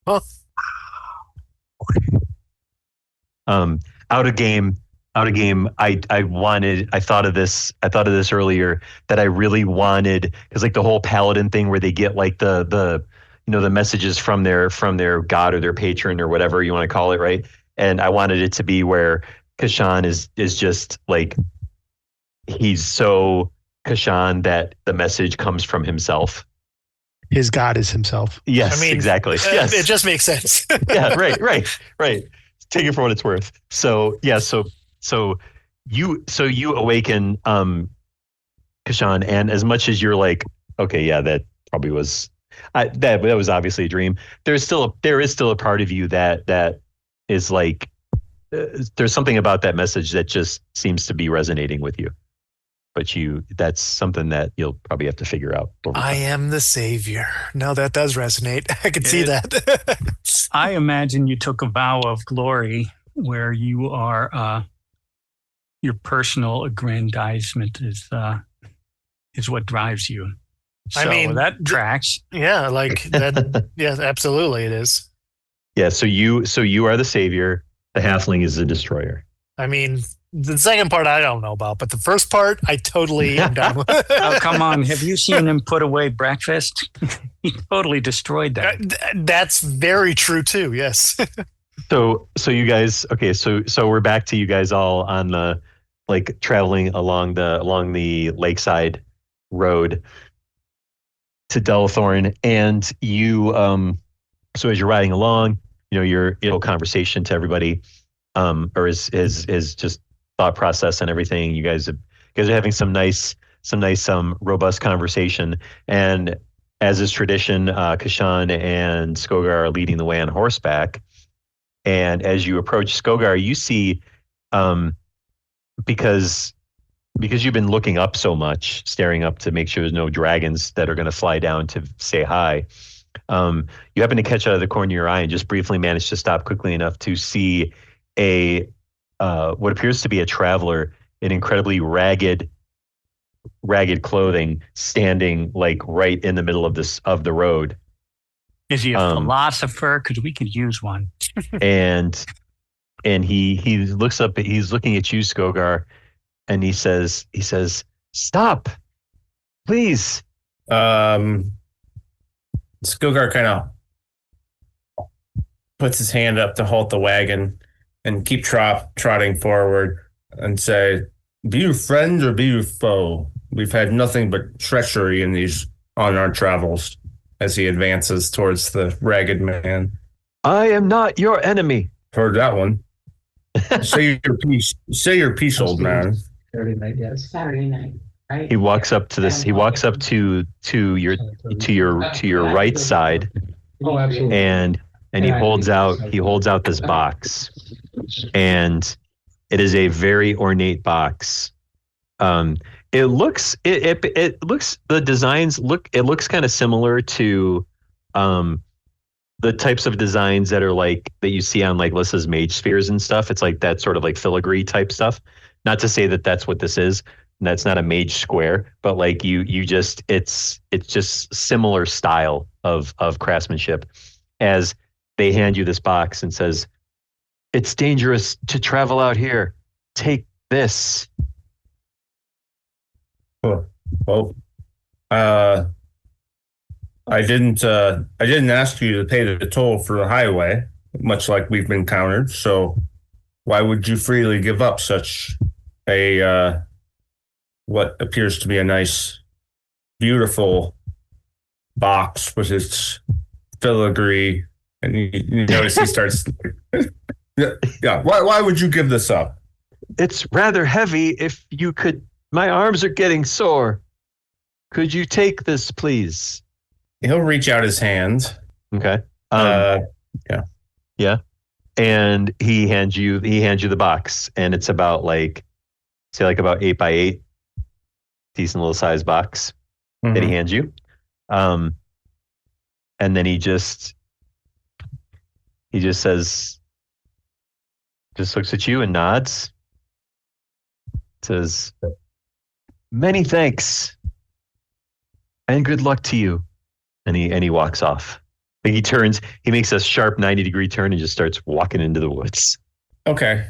Huh. Out of game. I thought of this earlier, that I really wanted, because like the whole paladin thing where they get like the messages from their god or their patron or whatever you want to call it, right? And I wanted it to be where Kashan is just like, he's so Kashan that the message comes from himself. His god is himself. Yes, I mean, exactly. Yes. It just makes sense. Yeah, right. Take it for what it's worth. So you awaken Kashan, and as much as you're like, okay, yeah, that probably was that was obviously a dream. There is still a part of you that is like, there's something about that message that just seems to be resonating with you. But that's something that you'll probably have to figure out over time. I am the savior. No, that does resonate. I can see that. I imagine you took a vow of glory where you are, your personal aggrandizement is what drives you. So I mean, that tracks. Yeah, like that. Yeah, absolutely, it is. Yeah, so you are the savior. The halfling is the destroyer. I mean, the second part I don't know about, but the first part I totally am down with. Oh, come on. Have you seen him put away breakfast? He totally destroyed that. That's very true too, yes. So you guys, okay, so we're back to you guys all on the, like, traveling along the lakeside road to Delthorn, and you so as you're riding along, your conversation to everybody, or is just thought process and everything. You guys are having some nice robust conversation, and as is tradition, Kashan and Skogar are leading the way on horseback. And as you approach Skogar, you see, because you've been looking up so much, staring up to make sure there's no dragons that are going to fly down to say hi. You happen to catch out of the corner of your eye and just briefly manage to stop quickly enough to see what appears to be a traveler in incredibly ragged clothing, standing like right in the middle of the road. Is he a philosopher? Because we could use one. and he looks up. He's looking at you, Skogar, and he says, "Stop, please." Skogar kind of puts his hand up to halt the wagon and keep trotting forward and say, "Be you friend or be you foe? We've had nothing but treachery on our travels." As he advances towards the ragged man. "I am not your enemy." Heard that one. Say your piece. Say your piece, old man. Saturday night, yes. Saturday night. Right? He walks up to this. He walks up to your right side. Oh, absolutely. And he holds out this box, and it is a very ornate box. It looks the designs looks kind of similar to the types of designs that are like that you see on like Lissa's mage spheres and stuff. It's like that sort of like filigree type stuff. Not to say that that's what this is. And that's not a mage square, but like it's just similar style of craftsmanship. As they hand you this box and says, "It's dangerous to travel out here. Take this." Well, I didn't ask you to pay the toll for the highway, much like we've been countered. So why would you freely give up such a what appears to be a nice, beautiful box with its filigree? And you notice he starts. Yeah. Why would you give this up? "It's rather heavy. If you could. My arms are getting sore. Could you take this, please?" He'll reach out his hand. Okay. Yeah. And he hands you the box, and it's about like 8 by 8, decent little size box that he hands you. And then he just says, just looks at you and nods. says, "Many thanks and good luck to you." And he walks off. He turns, he makes a sharp 90-degree turn and just starts walking into the woods. Okay.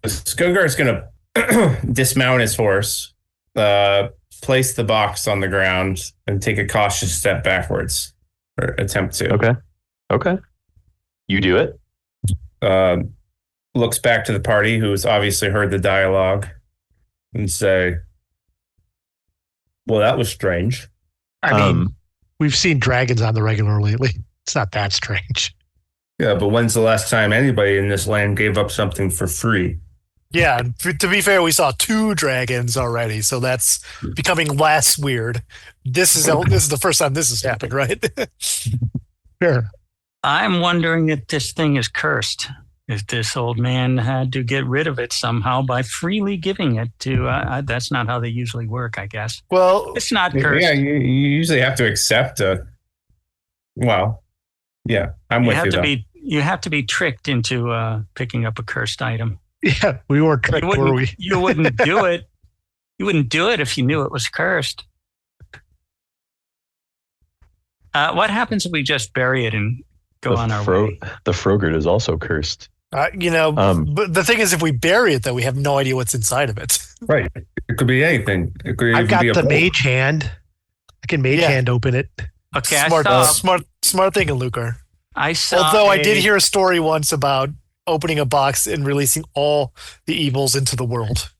Skogar's going to dismount his horse, place the box on the ground, and take a cautious step backwards, or attempt to. Okay. You do it. Looks back to the party, who's obviously heard the dialogue, and say, "Well, that was strange." I mean, we've seen dragons on the regular lately. It's not that strange. Yeah, but when's the last time anybody in this land gave up something for free? Yeah, and to be fair, we saw 2 dragons already, so that's becoming less weird. This is the first time this has happened, right? Sure. I'm wondering if this thing is cursed. If this old man had to get rid of it somehow by freely giving it to, that's not how they usually work, I guess. Well, it's not cursed. Yeah, you usually have to accept well, yeah, I'm with you. You have to be tricked into picking up a cursed item. Yeah, we weren't tricked, were we? You wouldn't do it. You wouldn't do it if you knew it was cursed. What happens if we just bury it and go on our way? The frogurt is also cursed. But the thing is, if we bury it, though, we have no idea what's inside of it. Right. It could be anything. I've got the mage hand. I can mage hand open it. Okay, smart thinking, Lucar. Although I did hear a story once about opening a box and releasing all the evils into the world.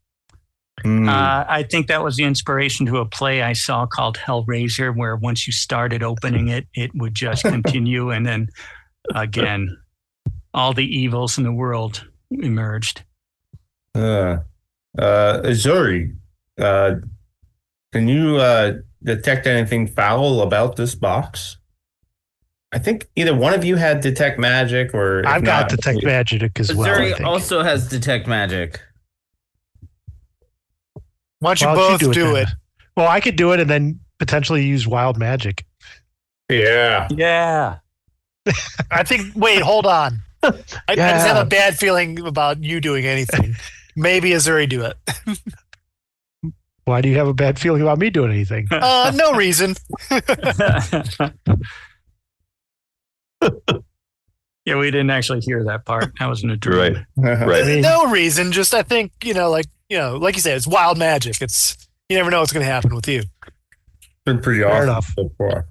I think that was the inspiration to a play I saw called Hellraiser, where once you started opening it, it would just continue, and then again, all the evils in the world emerged. Azuri, can you detect anything foul about this box? I think either one of you had detect magic, or I've got detect magic as well. Azuri also has detect magic. Why don't you both do it? Well, I could do it and then potentially use wild magic. Yeah. I think. Wait, hold on. I just have a bad feeling about you doing anything. Maybe Azuri do it. Why do you have a bad feeling about me doing anything? No reason. Yeah, we didn't actually hear that part. That wasn't a dream. Right. No reason. Just I think like you said, it's wild magic. It's you never know what's going to happen with you. Been pretty awesome so far.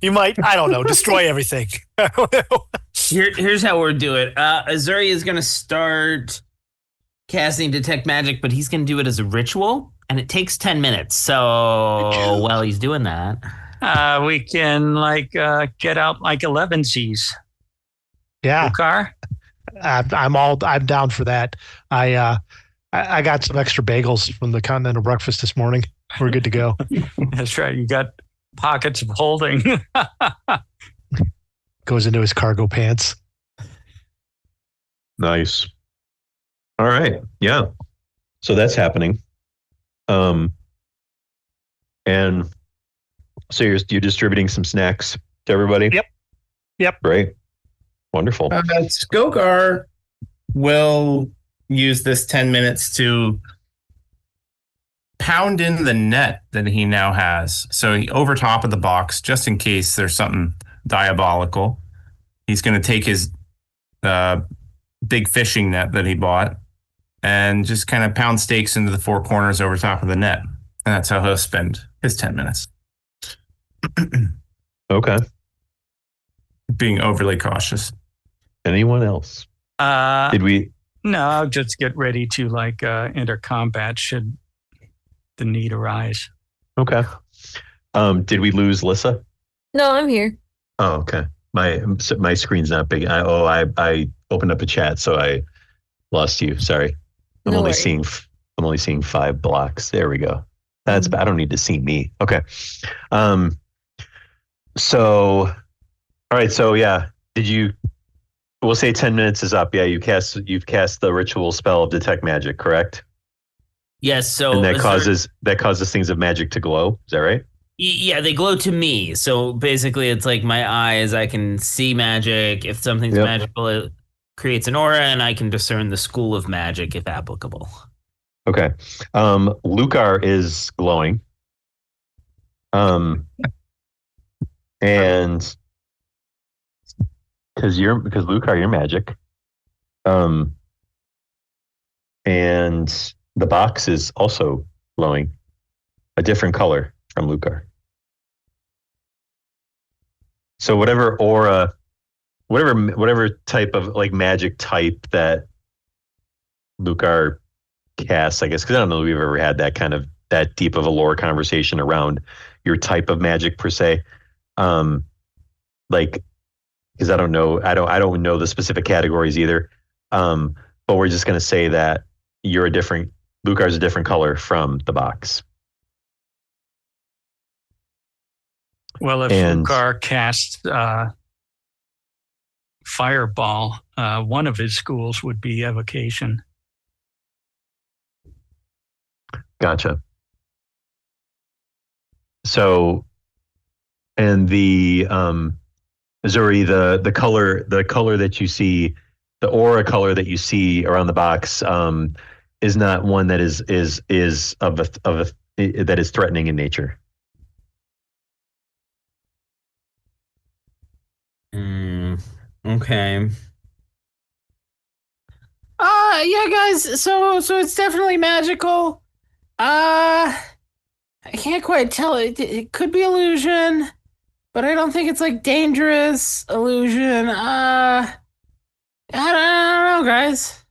You might, I don't know, destroy everything. I don't know. Here's how we're doing it. Azuri is going to start casting detect magic, but he's going to do it as a ritual, and it takes 10 minutes. So while he's doing that, we can get out like 11Cs. Yeah, Car. I'm down for that. I got some extra bagels from the continental breakfast this morning. We're good to go. That's right. You got pockets of holding. Goes into his cargo pants. Nice. All right. Yeah. So that's happening. And so you're distributing some snacks to everybody? Yep. Great. Wonderful. Skogar will use this 10 minutes to pound in the net that he now has. So over top of the box, just in case there's something diabolical, he's going to take his big fishing net that he bought and just kind of pound stakes into the 4 corners over top of the net. And that's how he'll spend his 10 minutes. Okay. Being overly cautious. Anyone else? Did we? No, I'll just get ready to enter combat should the need arise. Okay. Did we lose Lissa? No, I'm here. Oh, okay. My screen's not big. I opened up a chat, so I lost you. Sorry. I'm only seeing 5 blocks. There we go. That's I don't need to see me. Okay. So, all right. So yeah, we'll say 10 minutes is up. Yeah, you've cast the ritual spell of detect magic, correct? yes. So And that causes things of magic to glow. Is that right? Yeah, they glow to me. So basically, it's like my eyes. I can see magic. If something's magical, it creates an aura, and I can discern the school of magic if applicable. Okay. Lucar is glowing. And because Lucar, you're magic. And the box is also glowing, a different color from Lucar. So whatever aura, whatever type of like magic type that Lucar casts, I guess, because I don't know if we've ever had that deep of a lore conversation around your type of magic per se. Like, because I don't know the specific categories either. But we're just gonna say that Lucar's a different color from the box. Well, if Lucar casts Fireball, one of his schools would be Evocation. Gotcha. So, and the Zuri, the color that you see, the aura color that you see around the box, is not one that is that is threatening in nature. Okay. Yeah, guys. So it's definitely magical. I can't quite tell. It could be illusion, but I don't think it's like dangerous illusion. I don't know, guys.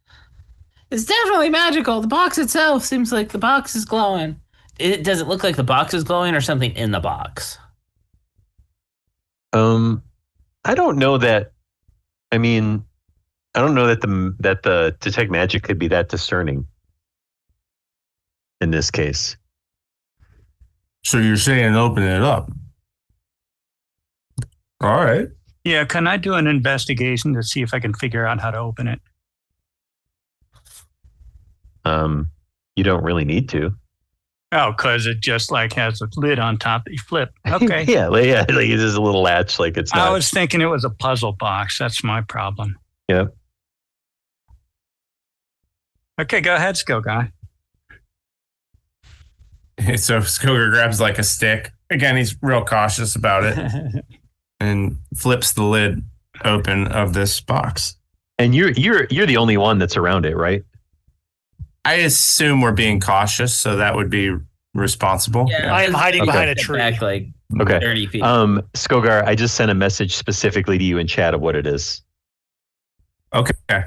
It's definitely magical. The box itself seems like the box is glowing. Does it look like the box is glowing or something in the box? I don't know that. I mean, I don't know that the detect magic could be that discerning in this case. So you're saying open it up? All right. Yeah, can I do an investigation to see if I can figure out how to open it? You don't really need to. Oh, because it just like has a lid on top that you flip. Okay. yeah, like it is a little latch, like it's not. I was thinking it was a puzzle box. That's my problem. Yeah. Okay, go ahead, Skill Guy. So Skoger grabs like a stick. Again, he's real cautious about it and flips the lid open of this box. And you're the only one that's around it, right? I assume we're being cautious, so that would be responsible. Yeah. I am hiding behind a tree. Back like 30 feet. Skogar, I just sent a message specifically to you in chat of what it is. Okay.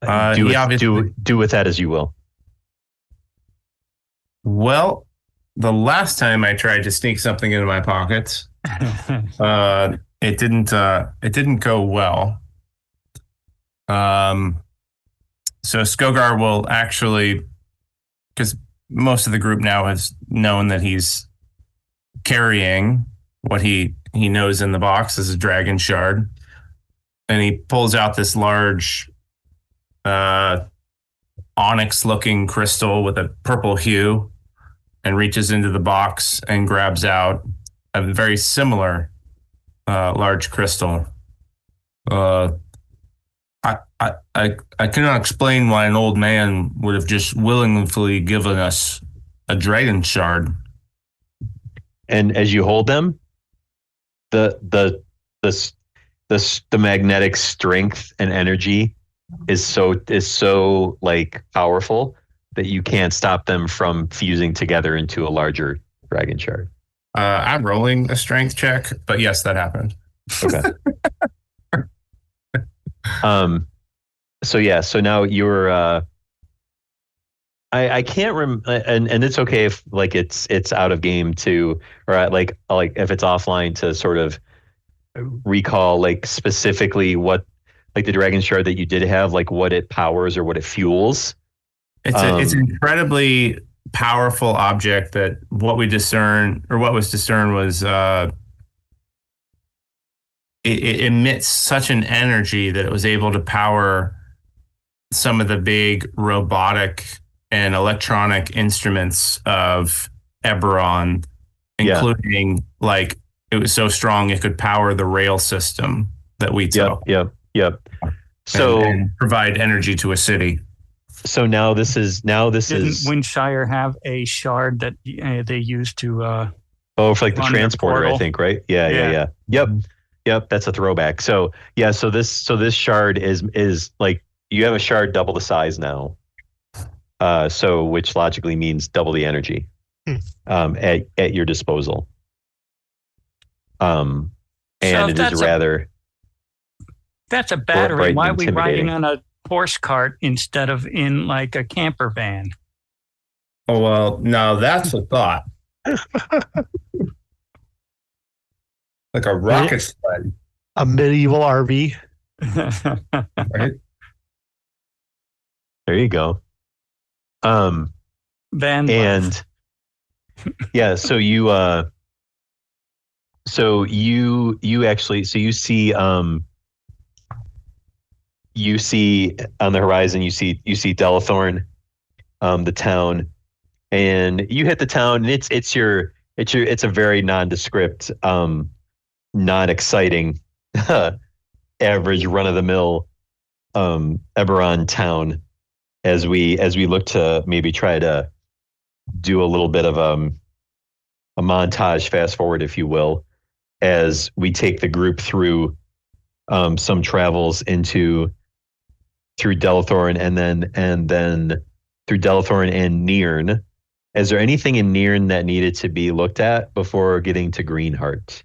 Do with that as you will. Well, the last time I tried to sneak something into my pockets, it didn't go well. So Skogar will actually, because most of the group now has known that he's carrying what he knows in the box as a dragon shard, and he pulls out this large onyx-looking crystal with a purple hue and reaches into the box and grabs out a very similar large crystal. I cannot explain why an old man would have just willingly given us a dragon shard. And as you hold them, the magnetic strength and energy is so like powerful that you can't stop them from fusing together into a larger dragon shard. I'm rolling a strength check, but yes, that happened. Okay. So now you're I can't and it's okay if like it's out of game to, or like if it's offline to sort of recall like specifically what like the dragon shard that you did have, like what it powers or what it fuels. It's an incredibly powerful object that what was discerned was it emits such an energy that it was able to power some of the big robotic and electronic instruments of Eberron, including like it was so strong it could power the rail system that we took. Yep. So and provide energy to a city. So now this is Didn't Windshire have a shard that they used to for like the run their transporter, I portal? think, right? Yeah. Yep, that's a throwback. So yeah, so this shard is like you have a shard double the size now. So which logically means double the energy at your disposal. And it is rather that's a battery. bright Why are and we riding intimidating. on a horse cart instead of in like a camper van? Oh, well, now that's a thought. Like a rocket sled, A medieval RV. right? There you go. Van And yeah, so you actually you see on the horizon you see Delethorn, the town, and you hit the town, and it's a very nondescript, non-exciting, average run-of-the-mill Eberron town. As we look to maybe try to do a little bit of a montage, fast forward, if you will, as we take the group through some travels through Delethorn and then through Delethorn and Nirn. Is there anything in Nirn that needed to be looked at before getting to Greenheart?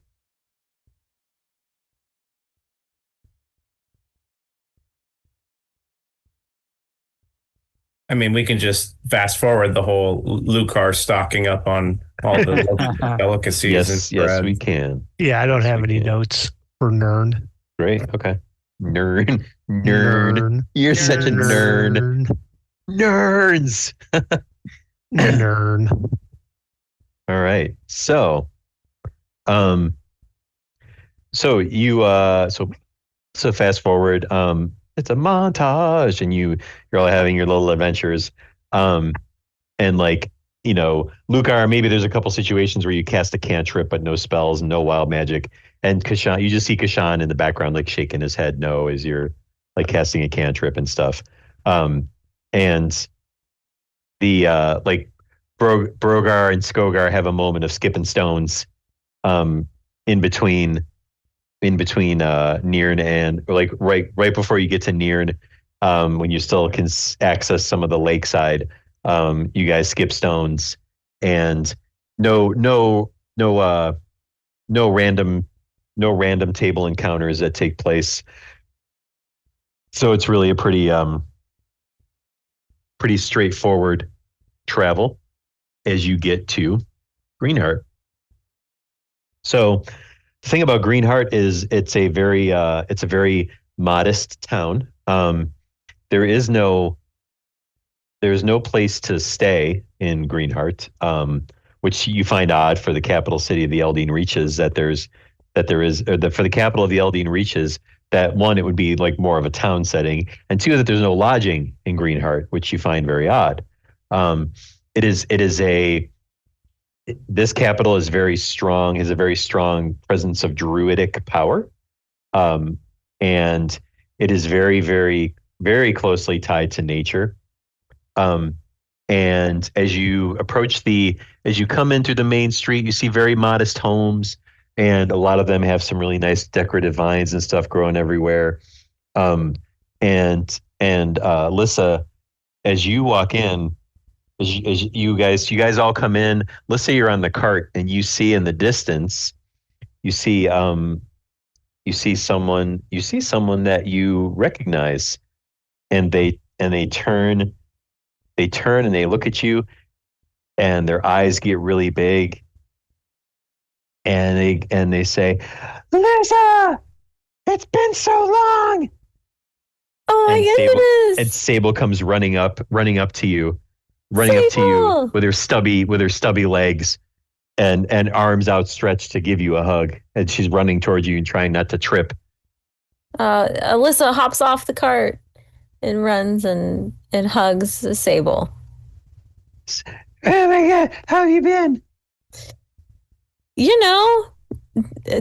I mean, we can just fast forward the whole Lucar stocking up on all the local delicacies. Yes, we can. Yeah, I don't have any notes for Nern. Great. Okay. Nern. You're such a nerd. Nerds. Nern. All right. So, so fast forward. It's a montage, and you're all having your little adventures. And like, Lucar, maybe there's a couple situations where you cast a cantrip, but no spells, no wild magic. And Kashan, you just see Kashan in the background, like shaking his head no as you're like casting a cantrip and stuff. And the like Brogar and Skogar have a moment of skipping stones in between Nirn and like right before you get to Nirn, when you still can access some of the lakeside. You guys skip stones, and no random table encounters that take place. So it's really a pretty straightforward travel as you get to Greenheart. So the thing about Greenheart is it's a very modest town. There's no place to stay in Greenheart, which you find odd for the capital city of the Eldine Reaches. For the capital of the Eldine Reaches, that one, it would be like more of a town setting, and two, that there's no lodging in Greenheart, which you find very odd. This capital is very strong, has a very strong presence of druidic power. And it is very, very, very closely tied to nature. And as you come in through the main street, you see very modest homes, and a lot of them have some really nice decorative vines and stuff growing everywhere. And Lissa, as you walk in, as you guys all come in, let's say you're on the cart and you see in the distance, you see someone that you recognize, and they turn and they look at you, and their eyes get really big, and they say, "Lisa, it's been so long." Oh my goodness. And Sable comes running up to you with her stubby legs and arms outstretched to give you a hug, and she's running towards you and trying not to trip. Alyssa hops off the cart and runs and hugs Sable. Oh my God, how have you been?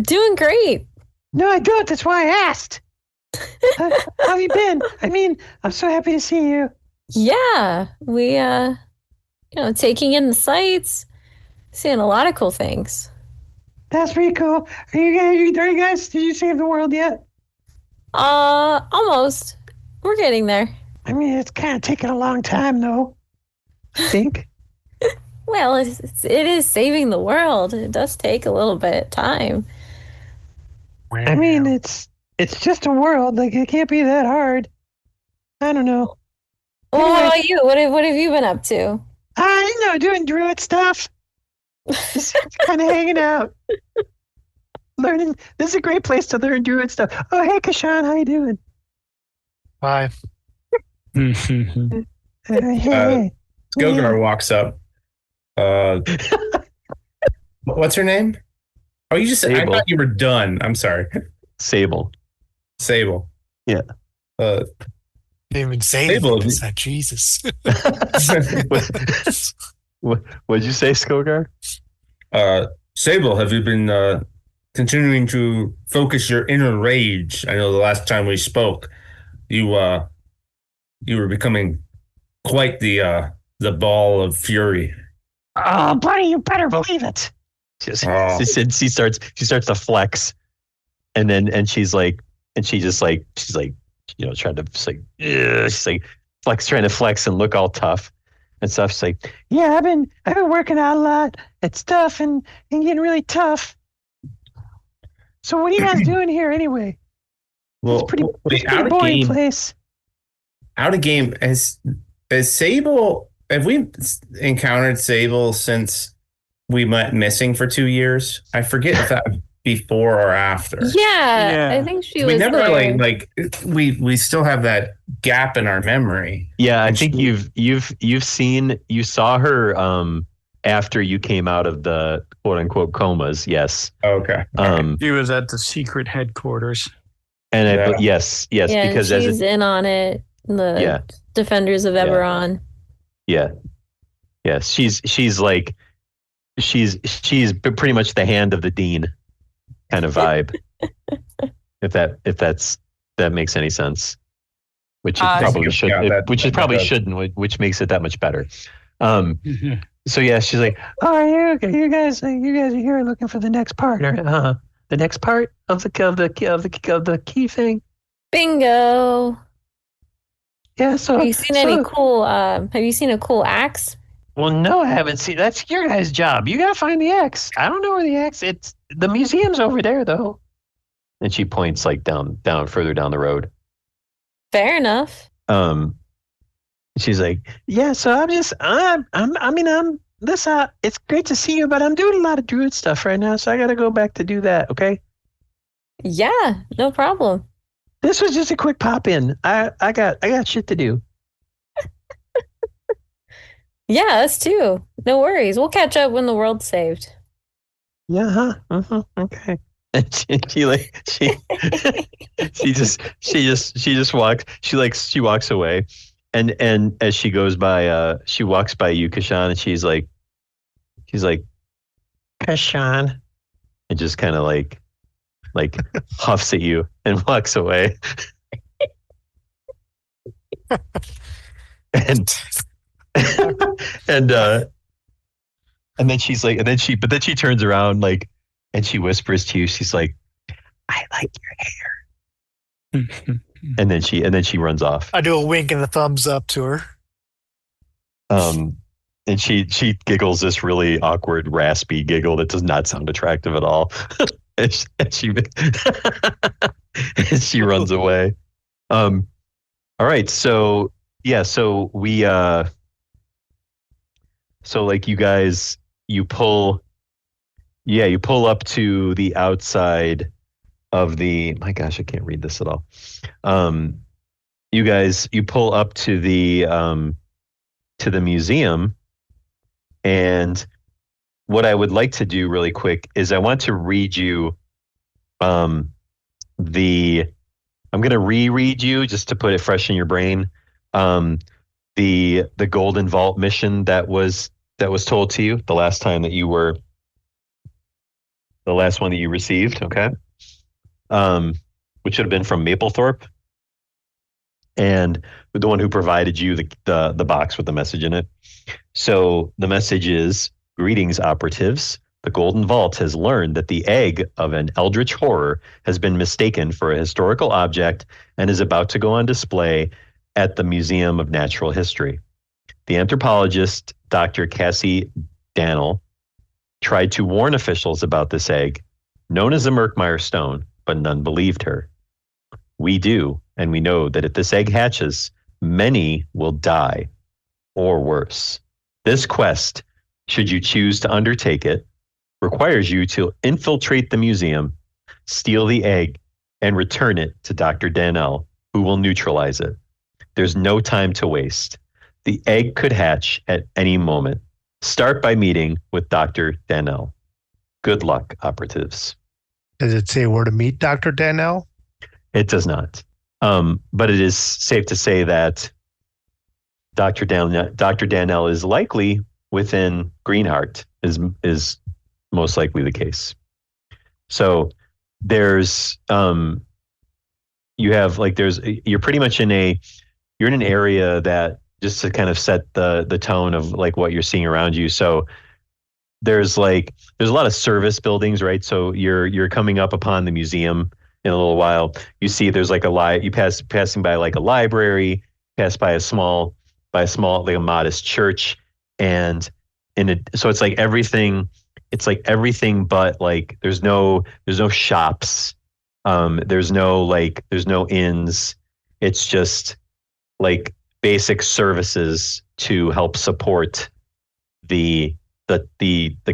Doing great. No, I don't. That's why I asked. How have you been? I mean, I'm so happy to see you. Yeah, we taking in the sights, seeing a lot of cool things. That's pretty cool. Are you guys, did you save the world yet? Almost. We're getting there. I mean, it's kind of taking a long time, though. I think. Well, it is saving the world. It does take a little bit of time. I mean, it's just a world. Like, it can't be that hard. I don't know. Well, how Anyway. about you? What have you been up to? Doing druid stuff. Just kind of hanging out. Learning. This is a great place to learn druid stuff. Oh, hey, Kashan, how you doing? Bye. Hey. Skogar walks up. What's her name? Oh, you just said, I Sable. thought you were done. I'm sorry. Sable. Sable. Yeah. Didn't even say Sable, anything. Said Jesus. What'd you say, Skogar? Sable, have you been continuing to focus your inner rage? I know the last time we spoke, you were becoming quite the ball of fury. Oh, buddy, you better believe it. She starts to flex, and she's like, she's like, trying to just like, ugh, she's like trying to flex and look all tough and stuff. She's like, yeah, I've been working out a lot. It's tough and getting really tough. So what are you guys doing here anyway? Well, It's pretty out of boring game. place. Out of game. Has Sable? Have we encountered Sable since we went missing for 2 years? I forget if that was before or after. Yeah, I think she we was never there. we still have that gap in our memory. Yeah, I think you saw her after you came out of the quote unquote comas. Yes. Okay. She was at the secret headquarters. And yes, Yeah, because and she's in on it. The Defenders of Eberron. Yeah. She's pretty much the hand of the dean kind of vibe. if that makes any sense. Which it probably should. Which it probably shouldn't. Which makes it that much better. So yeah, she's like, "Oh, you guys are here looking for the next part, or the next part of the key thing." Bingo. Yeah. So have you seen any cool? Have you seen a cool axe? Well, no, I haven't seen. That's your guys' job. You gotta find the axe. I don't know where the axe. It's the museum's over there, though. And she points like down further down the road. Fair enough. She's like, yeah. So it's great to see you, but I'm doing a lot of druid stuff right now, so I gotta go back to do that. Okay. Yeah, no problem. This was just a quick pop in. I got shit to do. Yeah, us too. No worries. We'll catch up when the world's saved. Yeah. Okay. And she just walks. She walks away, and as she goes by, she walks by you, Kashan, and she's like, Kashan, and just kind of like huffs at you and walks away. and then she's like, but then she turns around like, and she whispers to you. She's like, "I like your hair." and then she runs off. I do a wink and a thumbs up to her. And she giggles this really awkward, raspy giggle that does not sound attractive at all. and she runs away. All right, so yeah, so we so like you guys, you pull up to the outside of the, my gosh, I can't read this at all. You pull up to the museum, and what I would like to do really quick is I want to read you I'm going to reread you just to put it fresh in your brain. The Golden Vault mission that was told to you the last time that you were, the last one that you received, okay? Which should have been from Maplethorpe. and the one who provided you the box with the message in it. So the message is, greetings, operatives. The Golden Vault has learned that the egg of an eldritch horror has been mistaken for a historical object and is about to go on display at the Museum of Natural History. The anthropologist, Dr. Cassie Dannell, tried to warn officials about this egg, known as the Merkmeyer stone, but none believed her. We do, and we know that if this egg hatches, many will die, or worse. This quest, should you choose to undertake it, requires you to infiltrate the museum, steal the egg, and return it to Dr. Dannell, who will neutralize it. There's no time to waste. The egg could hatch at any moment. Start by meeting with Dr. Dannell. Good luck, operatives. Does it say where to meet Dr. Dannell? It does not. But it is safe to say that Dr. Dannell is likely within Greenheart, is most likely the case. So there's you're pretty much you're in an area that, just to kind of set the tone of like what you're seeing around you. So there's a lot of service buildings, right? So you're coming up upon the museum in a little while. You see there's like passing by like a library, pass by a small like a modest church, and so it's like everything. It's like everything, but like there's no shops, there's no inns. It's just like basic services to help support the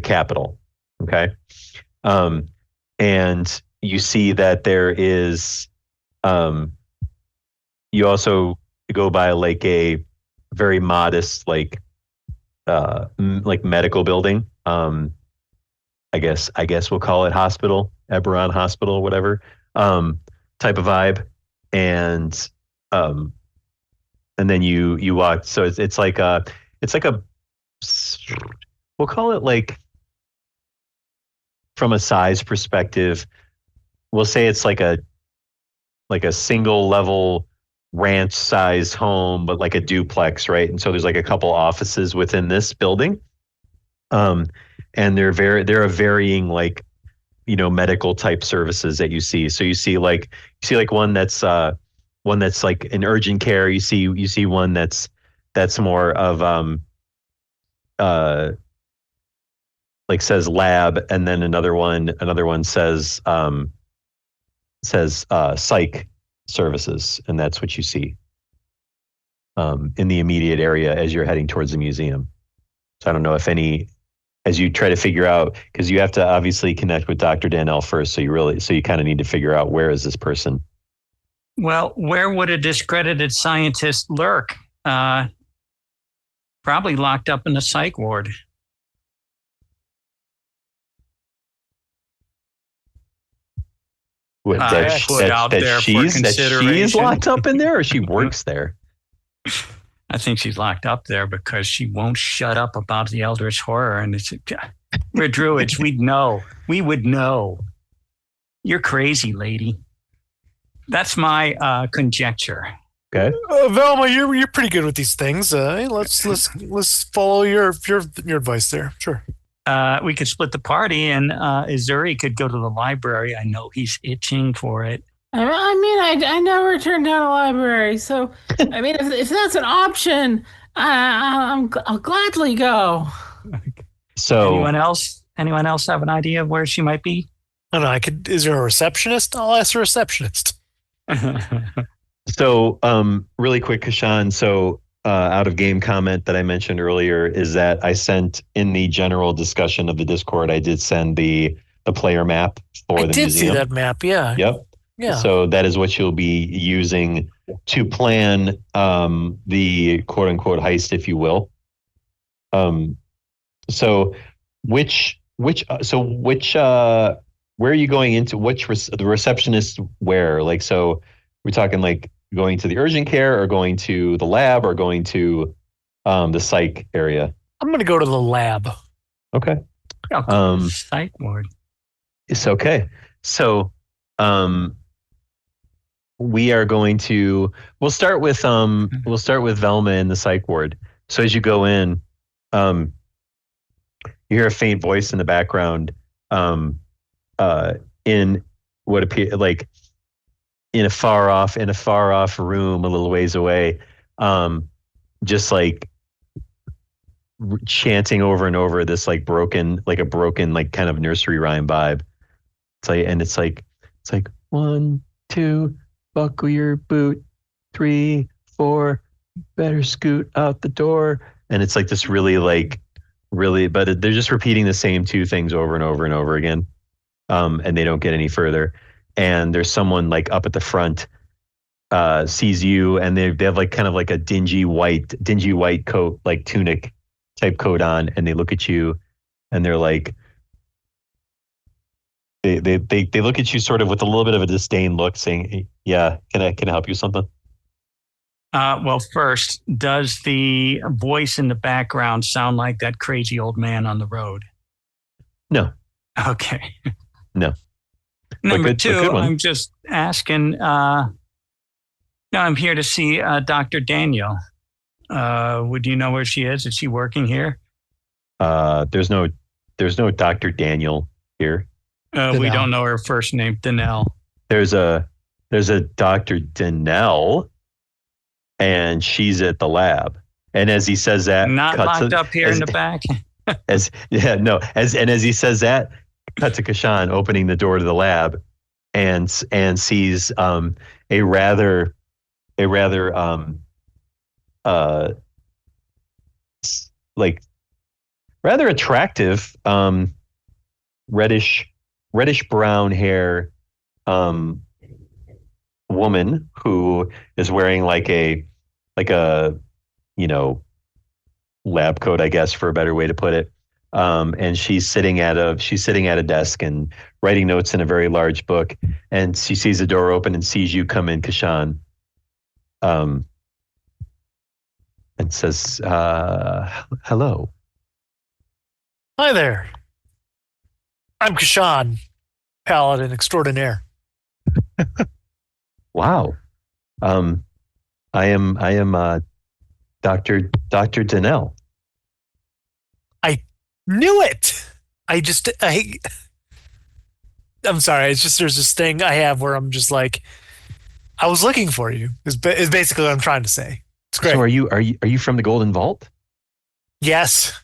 capital. Okay, and you see that there is, you also go by like a very modest like medical building. I guess we'll call it hospital, Eberron Hospital, whatever, type of vibe. And then you walk. So it's like a, we'll call it like, from a size perspective, we'll say it's like a single level ranch sized home, but like a duplex, right? And so there's like a couple offices within this building. And there are varying like, medical type services that you see. So you see like one that's like an urgent care. You see one that's more of like says lab, and then another one says psych services, and that's what you see in the immediate area as you're heading towards the museum. So I don't know if as you try to figure out, because you have to obviously connect with Dr. Dannell first, so you kind of need to figure out, where is this person? Well, where would a discredited scientist lurk? Probably locked up in the psych ward. She's locked up in there, or she works there? I think she's locked up there because she won't shut up about the Eldritch Horror. And we're druids. We'd know. We would know. You're crazy, lady. That's my conjecture. Okay. Velma, you're pretty good with these things. Let's follow your advice there. Sure. We could split the party, and Izuri could go to the library. I know he's itching for it. I never turned down a library, so I mean, if that's an option, I'll gladly go. So anyone else have an idea of where she might be? I don't know. Is there a receptionist? I'll ask the receptionist. So, really quick, Kashan. So, out of game comment that I mentioned earlier is that I sent in the general discussion of the Discord. I did send the player map for the museum. I did see that map. Yeah. Yep. Yeah. So that is what you'll be using to plan the quote unquote heist, if you will. So which where are you going into? The receptionist where? Like, so we're talking like going to the urgent care, or going to the lab, or going to the psych area? I'm going to go to the lab. Okay. Psych ward. It's okay. So, we are going to. We'll start with Velma in the psych ward. So as you go in, you hear a faint voice in the background, in what appear like in a far off room a little ways away, just like chanting over and over this like broken like kind of nursery rhyme vibe. It's like 1, 2, buckle your boot, 3, 4, better scoot out the door. And it's like this but they're just repeating the same two things over and over and over again. And they don't get any further. And there's someone like up at the front, sees you, and they have like kind of like a dingy white coat, like tunic type coat on, and they look at you, and they're like, they look at you sort of with a little bit of a disdain look, saying, "Yeah, can I help you with something?" Well, first, does the voice in the background sound like that crazy old man on the road? No. Okay. No. Number two, I'm just asking. No, I'm here to see Dr. Daniel. Would you know where she is? Is she working here? There's no Dr. Daniel here. We don't know her first name, Danelle. There's a Dr. Danelle, and she's at the lab. And as he says that, not locked up here in the back. As he says that, cut to Kashan opening the door to the lab, and sees a rather attractive reddish brown hair woman who is wearing like a lab coat, I guess, for a better way to put it. And she's sitting at a desk and writing notes in a very large book. And she sees the door open and sees you come in, Kashan, and says, "Hello." Hi there. I'm Kashan, Paladin Extraordinaire. Wow. I am Dr. Danelle. I knew it. I'm sorry. It's just, there's this thing I have where I'm just like, I was looking for you. Is basically what I'm trying to say. It's great. So are you from the Golden Vault? Yes.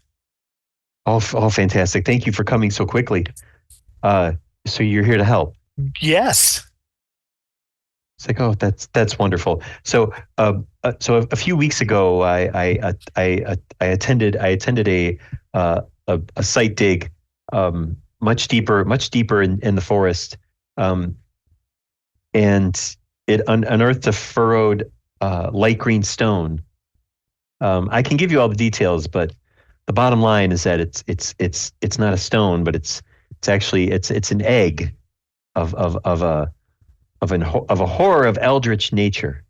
Oh, fantastic. Thank you for coming so quickly. So you're here to help? Yes. It's like, oh, that's wonderful. So, a few weeks ago, I attended a site dig, much deeper in the forest, and it unearthed a furrowed light green stone. I can give you all the details, but the bottom line is that it's not a stone, but it's actually an egg of a horror of eldritch nature.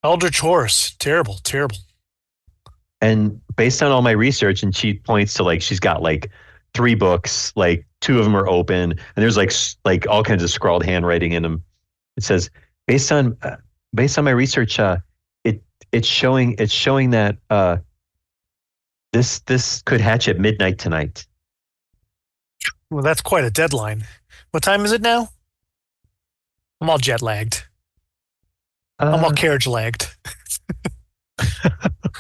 Eldritch horse. Terrible. And based on all my research, and she points to like she's got like 3 books, like 2 of them are open, and there's like all kinds of scrawled handwriting in them. It says, based on my research, it's showing that this could hatch at midnight tonight. Well, that's quite a deadline. What time is it now? I'm all jet lagged. I'm all carriage lagged.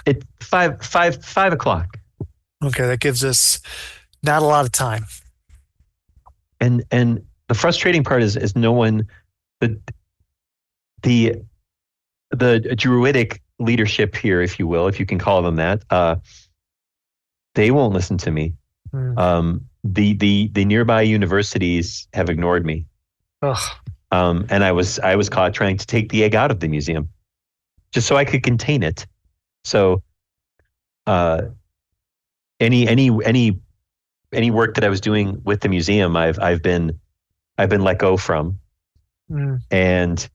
It's 5 o'clock. Okay, that gives us not a lot of time. And the frustrating part is no one, the druidic leadership here, if you will, if you can call them that, they won't listen to me. The nearby universities have ignored me. Ugh. And I was caught trying to take the egg out of the museum, just so I could contain it. So, any work that I was doing with the museum, I've been let go from, and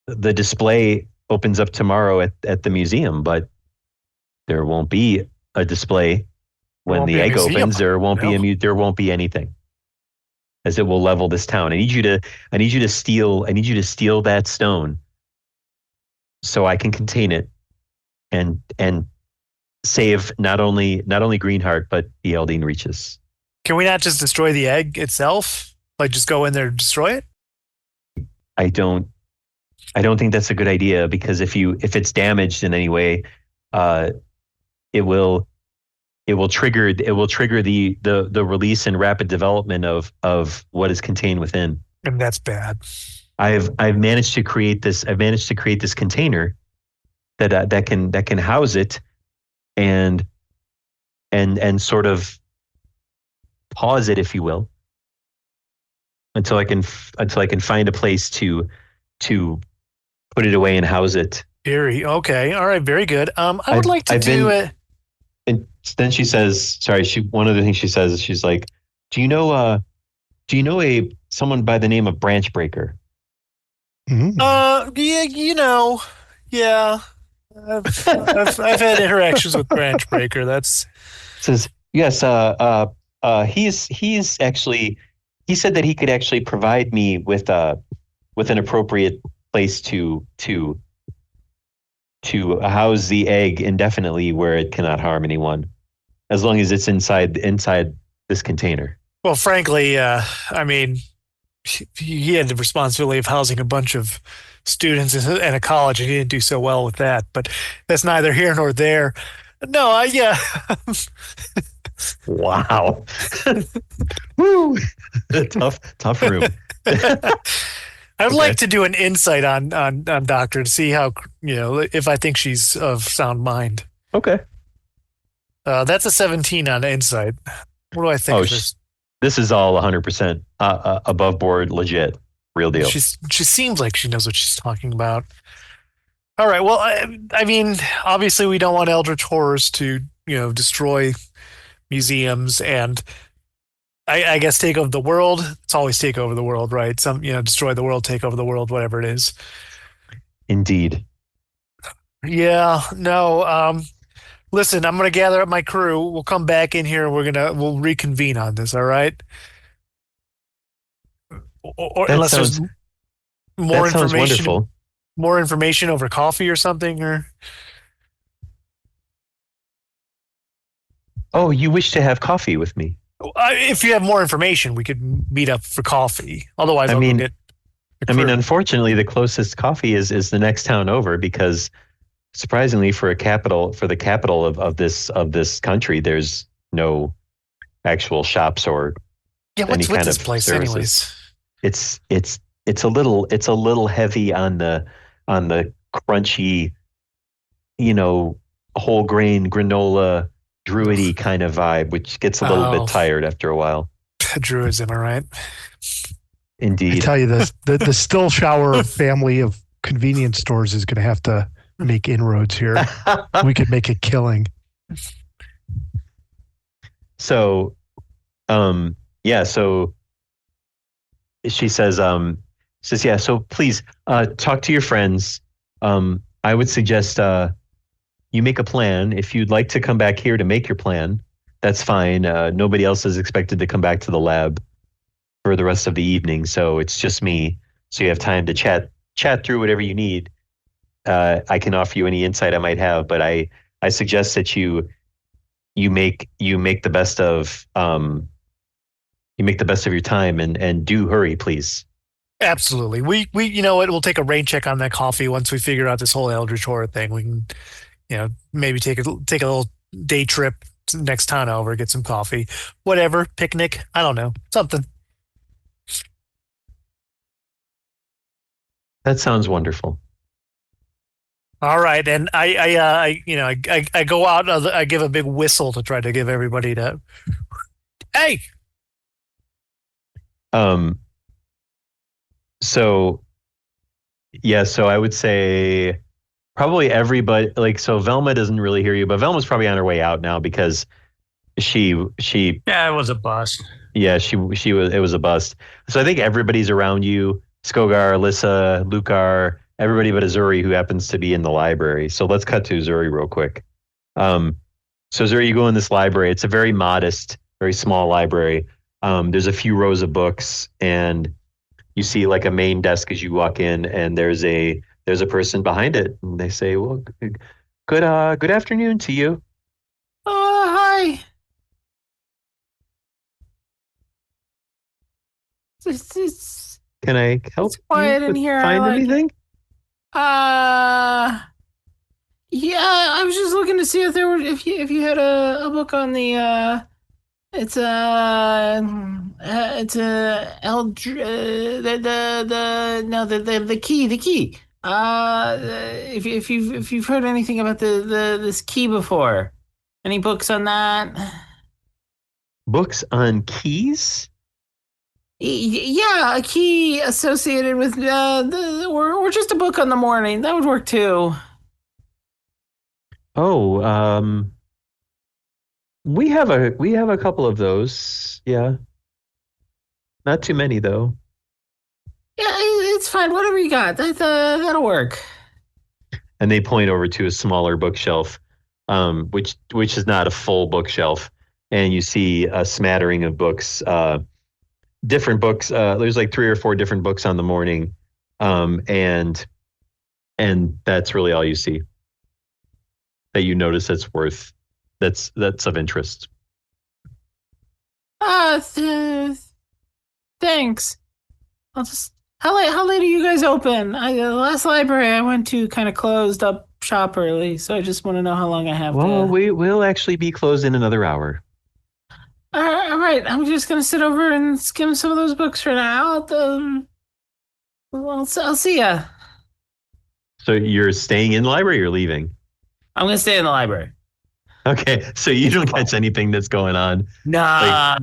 the display opens up tomorrow at the museum, but there won't be a display when the egg opens. There won't be anything. as it will level this town. I need you to steal that stone so I can contain it and save not only Greenheart but the Eldine Reaches. Can we not just destroy the egg itself? Like just go in there and destroy it? I don't think that's a good idea, because if it's damaged in any way, it will trigger the release and rapid development of what is contained within. And that's bad. I've managed to create this container that can house it and sort of pause it, if you will, until I can find a place to put it away and house it. Eerie. Okay. All right. Very good. I would like to do it. And then she says, sorry, one of the things she says is, she's like, do you know someone by the name of Branch Breaker? Yeah, yeah. I've had interactions with Branch Breaker. That's says, yes, he's actually, he said that he could actually provide me with an appropriate place to house the egg indefinitely, where it cannot harm anyone, as long as it's inside this container. Well, frankly, I mean, he had the responsibility of housing a bunch of students in a college, and he didn't do so well with that. But that's neither here nor there. No, yeah. Wow. Woo. Tough room. I'd like to do an insight on Doctor to see how, if I think she's of sound mind. Okay. That's a 17 on insight. What do I think of this? This is all 100% above board, legit, real deal. She seems like she knows what she's talking about. All right. Well, I mean, obviously we don't want eldritch horrors to, destroy museums and I guess take over the world. It's always take over the world, right? Destroy the world, take over the world, whatever it is. Indeed. Yeah. No. Listen, I'm going to gather up my crew. We'll come back in here. We'll reconvene on this. All right. Or unless there's more information. Wonderful. More information over coffee or something, or. Oh, you wish to have coffee with me? If you have more information, we could meet up for coffee. Otherwise, unfortunately, the closest coffee is the next town over, because surprisingly, for the capital of this country, there's no actual shops or any kind of place, services. anyways? It's a little heavy on the crunchy, whole grain granola druidy kind of vibe, which gets a little bit tired after a while. Druids, am I right? Indeed. I tell you, the Still Shower family of convenience stores is going to have to make inroads here. We could make a killing. So, yeah. So she says, yeah. So please, talk to your friends. I would suggest you make a plan. If you'd like to come back here to make your plan, that's fine. Nobody else is expected to come back to the lab for the rest of the evening, so it's just me. So you have time to chat through whatever you need. I can offer you any insight I might have, but I suggest that you make the best of your time and do hurry, please. Absolutely. We we'll take a rain check on that coffee once we figure out this whole Eldritch Horror thing. We can maybe take a little day trip to the next town over, get some coffee, whatever, picnic. I don't know, something. That sounds wonderful. All right, and I go out. I give a big whistle to try to give everybody to. Hey. So, yeah. So I would say probably everybody. So Velma doesn't really hear you, but Velma's probably on her way out now because she. Yeah, it was a bust. Yeah, she was. It was a bust. So I think everybody's around you. Skogar, Alyssa, Lukar, everybody but Azuri, who happens to be in the library. So let's cut to Azuri real quick. So Azuri, you go in this library. It's a very modest, very small library. There's a few rows of books, and you see like a main desk as you walk in, and there's a person behind it, and they say, "Well, good afternoon to you." Oh, hi. It's Can I help quiet you in with here. I find like it. anything? Yeah, I was just looking to see if there were if you had a book on the it's the no the key. If you've heard anything about the this key before, any books on that? Books on keys? Yeah, a key associated with or just a book on the morning. That would work too. Oh, we have a couple of those. Yeah. Not too many though. Yeah, it's fine. Whatever you got, that'll work. And they point over to a smaller bookshelf, which is not a full bookshelf. And you see a smattering of books, different books. There's like 3 or 4 different books on the morning. And that's really all you see that you notice that's of interest. Thanks. I'll just. How late are you guys open? The last library I went to kind of closed up shop early, so I just want to know how long I have. Well, to... we will actually be closed in another hour. All right. I'm just gonna sit over and skim some of those books for now. I'll see ya. So you're staying in the library or leaving? I'm gonna stay in the library. Okay, so you don't catch anything that's going on. Nah.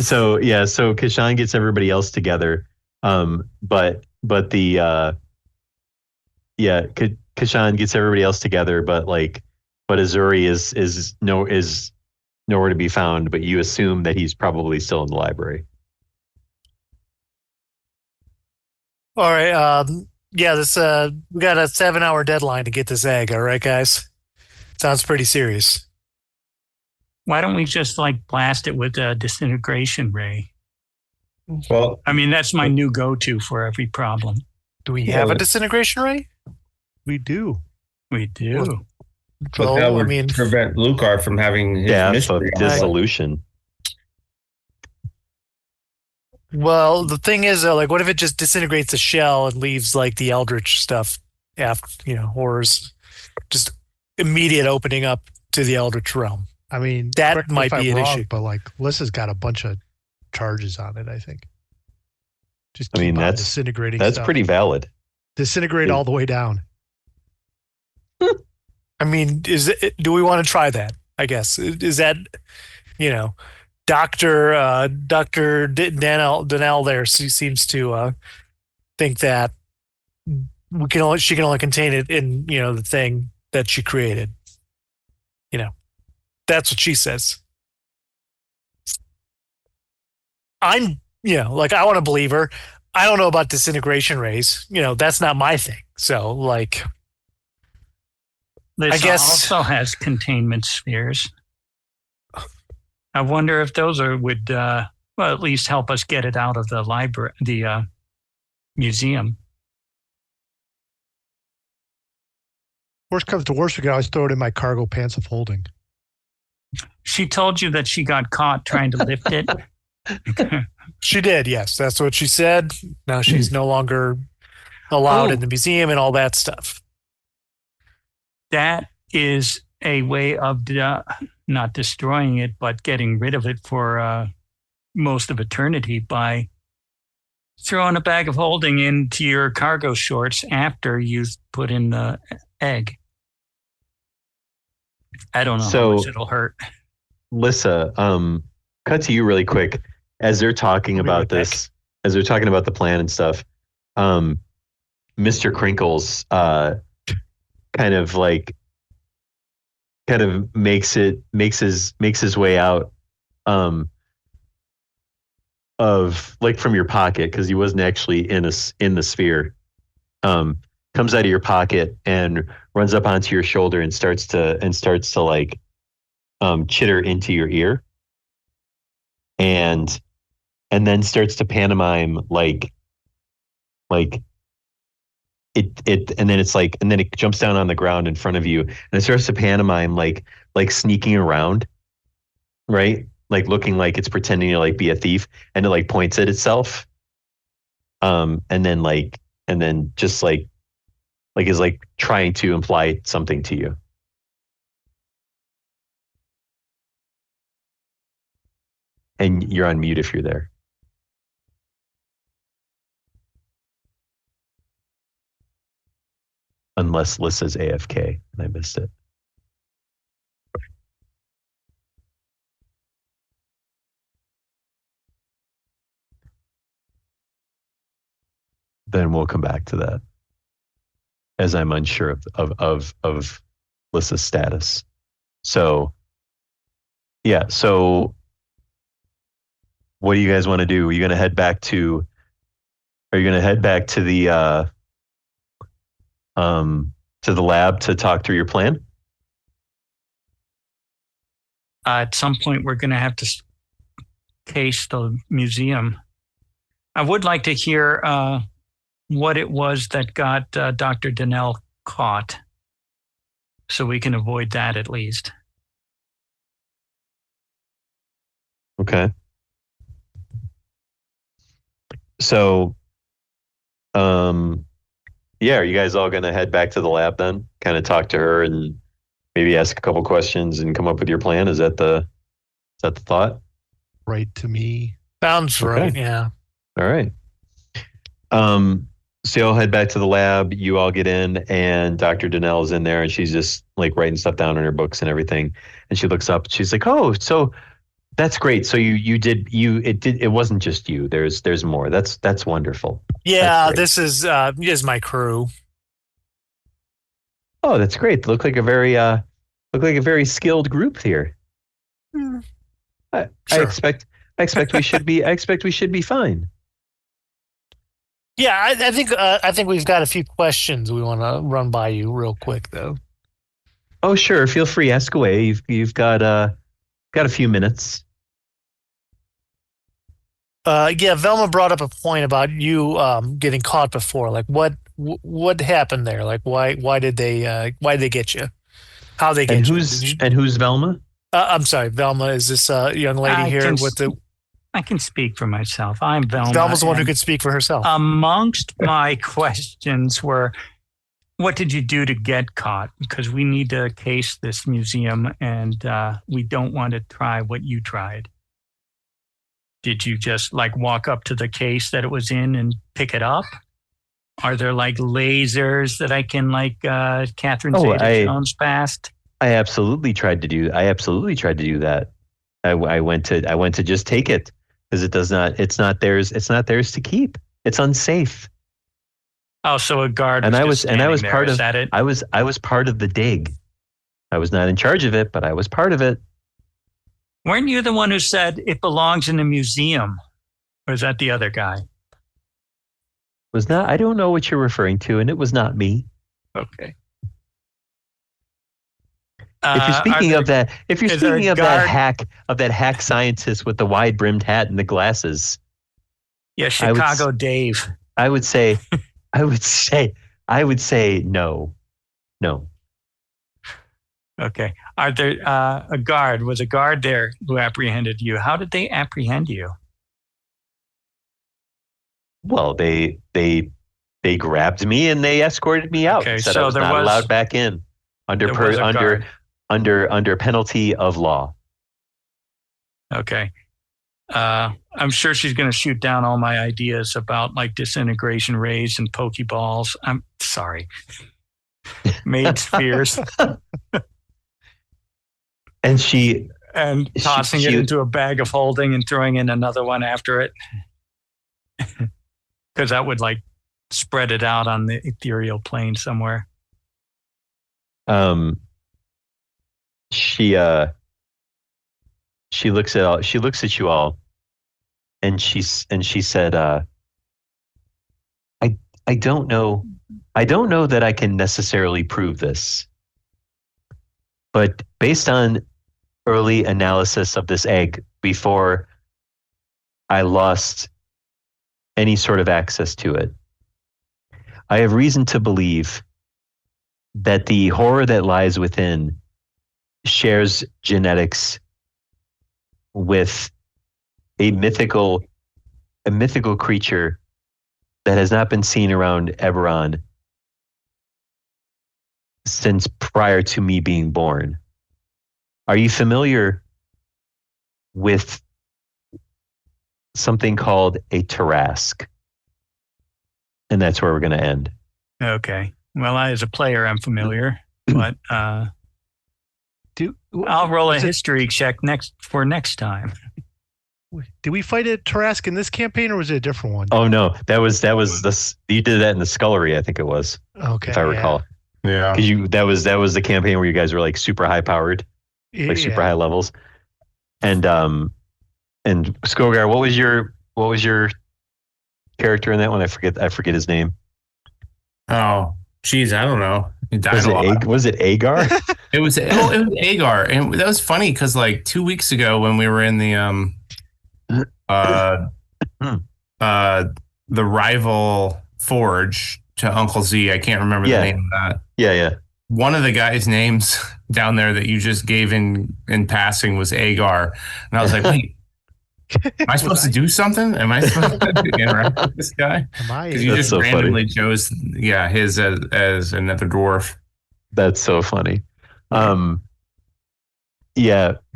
So Kashan gets everybody else together. But Kashan gets everybody else together, but Azuri is nowhere to be found, but you assume that he's probably still in the library. All right. Yeah, this we got a 7-hour deadline to get this egg. All right, guys. Sounds pretty serious. Why don't we just blast it with a disintegration ray? Well, I mean, that's my new go-to for every problem. Do we have a disintegration ray? We do. We do. But that would prevent Lucar from having his mystery of dissolution. Well, the thing is, what if it just disintegrates the shell and leaves the eldritch stuff after, horrors, just immediate opening up to the eldritch realm? I mean, that might be an issue. But Lissa's got a bunch of charges on it, I think. Just that's disintegrating. That's stuff. pretty valid. Disintegrate all the way down. I mean, do we want to try that? I guess is that, Dr. Donnell there seems to think that she can only contain it in the thing that she created. That's what she says. I'm I want to believe her. I don't know about disintegration rays. That's not my thing. So This I guess also has containment spheres. I wonder if those would at least help us get it out of the library, the museum. Worst comes to worst, we can always throw it in my cargo pants of holding. She told you that she got caught trying to lift it. She did, yes. That's what she said. Now she's no longer allowed in the museum and all that stuff. That is a way of not destroying it, but getting rid of it for most of eternity by throwing a bag of holding into your cargo shorts after you put in the egg. I don't know how much it'll hurt. Lissa, cut to you really quick. As they're talking about this, as they're talking about the plan and stuff, Mr. Crinkles kind of makes his way out of from your pocket, because he wasn't actually in the sphere. Comes out of your pocket and runs up onto your shoulder and starts to chitter into your ear. and then starts to pantomime like it and then it's like, and then it jumps down on the ground in front of you, and it starts to pantomime like sneaking around, right? Like looking like it's pretending to like be a thief, and it like points at itself. And then just like is like trying to imply something to you. And you're on mute if you're there. Unless Lissa's AFK and I missed it. Then we'll come back to that, as I'm unsure of Lissa's status. So, yeah. So, what do you guys want to do? Are you going to head back to? Are you going to head back to the lab to talk through your plan? At some point, we're going to have to case the museum. I would like to hear what it was that got Dr. Donnell caught, so we can avoid that at least. Okay. So, yeah, are you guys all going to head back to the lab then? Kind of talk to her and maybe ask a couple questions and come up with your plan? Is that the thought? Right to me. Sounds right. Yeah. All right. So you all head back to the lab. You all get in, and Dr. Donnell is in there, and she's just like writing stuff down in her books and everything. And she looks up. She's like, "Oh, so that's great. So it wasn't just you. There's more. That's wonderful." Yeah, this is my crew. Oh, that's great. Look like a very skilled group here. I expect we should be fine. Yeah, I think we've got a few questions we want to run by you real quick, though. Oh, sure. Feel free. Ask away. You've got a few minutes. Yeah, Velma brought up a point about you getting caught before. Like, what happened there? Like, why did they get you? How they get you? And who's Velma? I'm sorry, Velma. Is this young lady here with the? I can speak for myself. I'm Velma. Velma's the one who could speak for herself. Amongst my questions were, what did you do to get caught? Because we need to case this museum, and we don't want to try what you tried. Did you just like walk up to the case that it was in and pick it up? Are there like lasers that I can like Catherine Zeta-Jones passed? I absolutely tried to do that. I went to just take it because it's not theirs to keep. It's unsafe. Oh, so a guard and I was there. part Is of that it? I was part of the dig. I was not in charge of it, but I was part of it. Weren't you the one who said it belongs in a museum? Or is that the other guy? I don't know what you're referring to, and it was not me. Okay. If you're speaking of that hack scientist with the wide brimmed hat and the glasses. Yeah, Chicago Dave. I would say no. No. Okay. Are there was a guard there who apprehended you? How did they apprehend you? Well, they grabbed me and they escorted me out. Okay, Said so I was not allowed back in under penalty of law. Okay. I'm sure she's going to shoot down all my ideas about like disintegration rays and pokeballs. I'm sorry. Made spheres. And tossing it into a bag of holding and throwing in another one after it. Because that would like spread it out on the ethereal plane somewhere. She looks at you all, and she said, I don't know that I can necessarily prove this, but based on early analysis of this egg before I lost any sort of access to it. I have reason to believe that the horror that lies within shares genetics with a mythical creature that has not been seen around Eberron since prior to me being born. Are you familiar with something called a Tarrasque? And that's where we're going to end. Okay. Well, as a player, I'm familiar, but I'll roll a history check next time. Did we fight a Tarrasque in this campaign, or was it a different one? Oh no, that was this. You did that in the Scullery, I think it was. Okay, if I recall. Yeah. Because that was the campaign where you guys were like super high powered, like super high levels, and Skogar, what was your character in that one? I forget his name. Oh, geez, I don't know. He died was it Agar? It was Agar, and that was funny because like 2 weeks ago when we were in the the rival forge to Uncle Z, I can't remember the name of that. Yeah. One of the guys' names down there that you just gave in passing was Agar, and I was like, wait. Am I supposed to do something? Am I supposed to interact with this guy? Because you just so randomly chose, his as another dwarf. That's so funny. Because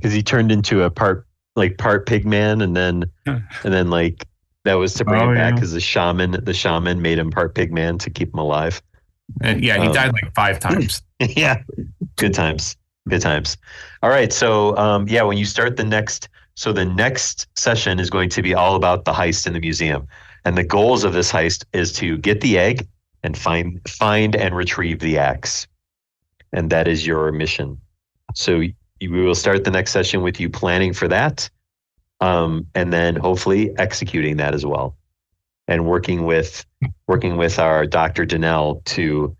he turned into a part pig man, and then like that was to bring him back because the shaman made him part pig man to keep him alive. And he died like 5 times. Yeah, good times. All right, so when you start the next session is going to be all about the heist in the museum. And the goals of this heist is to get the egg and find and retrieve the axe. And that is your mission. So we will start the next session with you planning for that. And then hopefully executing that as well. And working with our Dr. Danelle to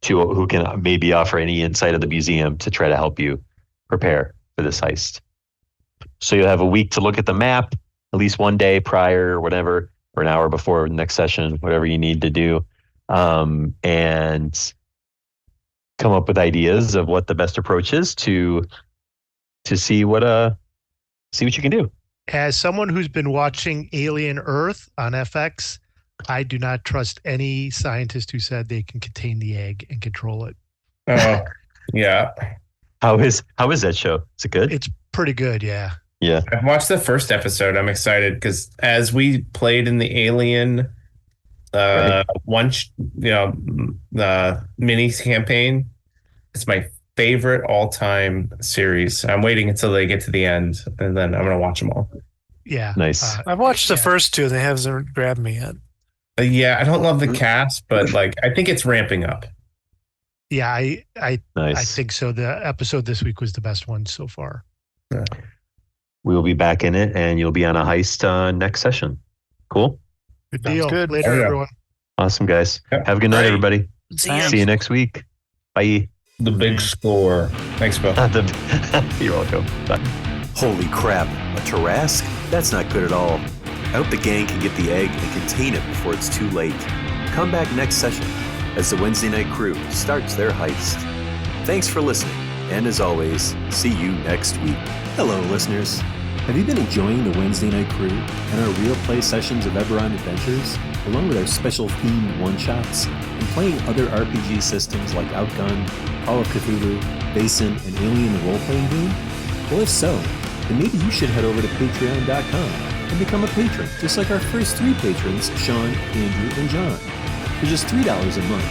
who can maybe offer any insight of the museum to try to help you prepare for this heist. So you'll have a week to look at the map, at least one day prior or whatever, or an hour before the next session, whatever you need to do, and come up with ideas of what the best approach is to see what you can do. As someone who's been watching Alien Earth on FX, I do not trust any scientist who said they can contain the egg and control it. Yeah. How is that show? Is it good? It's pretty good, yeah. Yeah. I've watched the first episode. I'm excited because as we played in the Alien the mini campaign, it's my favorite all-time series. I'm waiting until they get to the end, and then I'm gonna watch them all. Yeah, nice. I've watched the first 2. They haven't grabbed me yet. I don't love the cast, but I think it's ramping up. Yeah, I nice. I think so. The episode this week was the best one so far. Yeah. We will be back in it, and you'll be on a heist next session. Cool. Good deal. Good. Later, everyone. Awesome, guys. Yep. Have a good night, everybody. See you next week. Bye. The big score. Thanks, Bill. You're welcome. Bye. Holy crap, a Tarrasque? That's not good at all. I hope the gang can get the egg and contain it before it's too late. Come back next session as the Wednesday Night Crew starts their heist. Thanks for listening, and as always, see you next week. Hello, listeners. Have you been enjoying the Wednesday Night Crew and our real play sessions of Eberron Adventures, along with our special themed one-shots, and playing other RPG systems like Outgun, Call of Cthulhu, Basin, and Alien the Role-Playing Game? Well, if so, then maybe you should head over to patreon.com and become a patron, just like our first 3 patrons, Sean, Andrew, and John. For just $3 a month,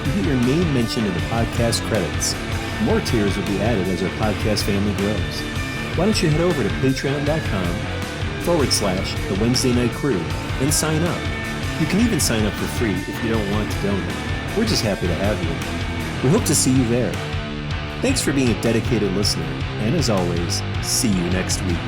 you get your name mentioned in the podcast credits. More tiers will be added as our podcast family grows. Why don't you head over to patreon.com/The Wednesday Night Crew and sign up. You can even sign up for free if you don't want to donate. We're just happy to have you. We hope to see you there. Thanks for being a dedicated listener, and as always, see you next week.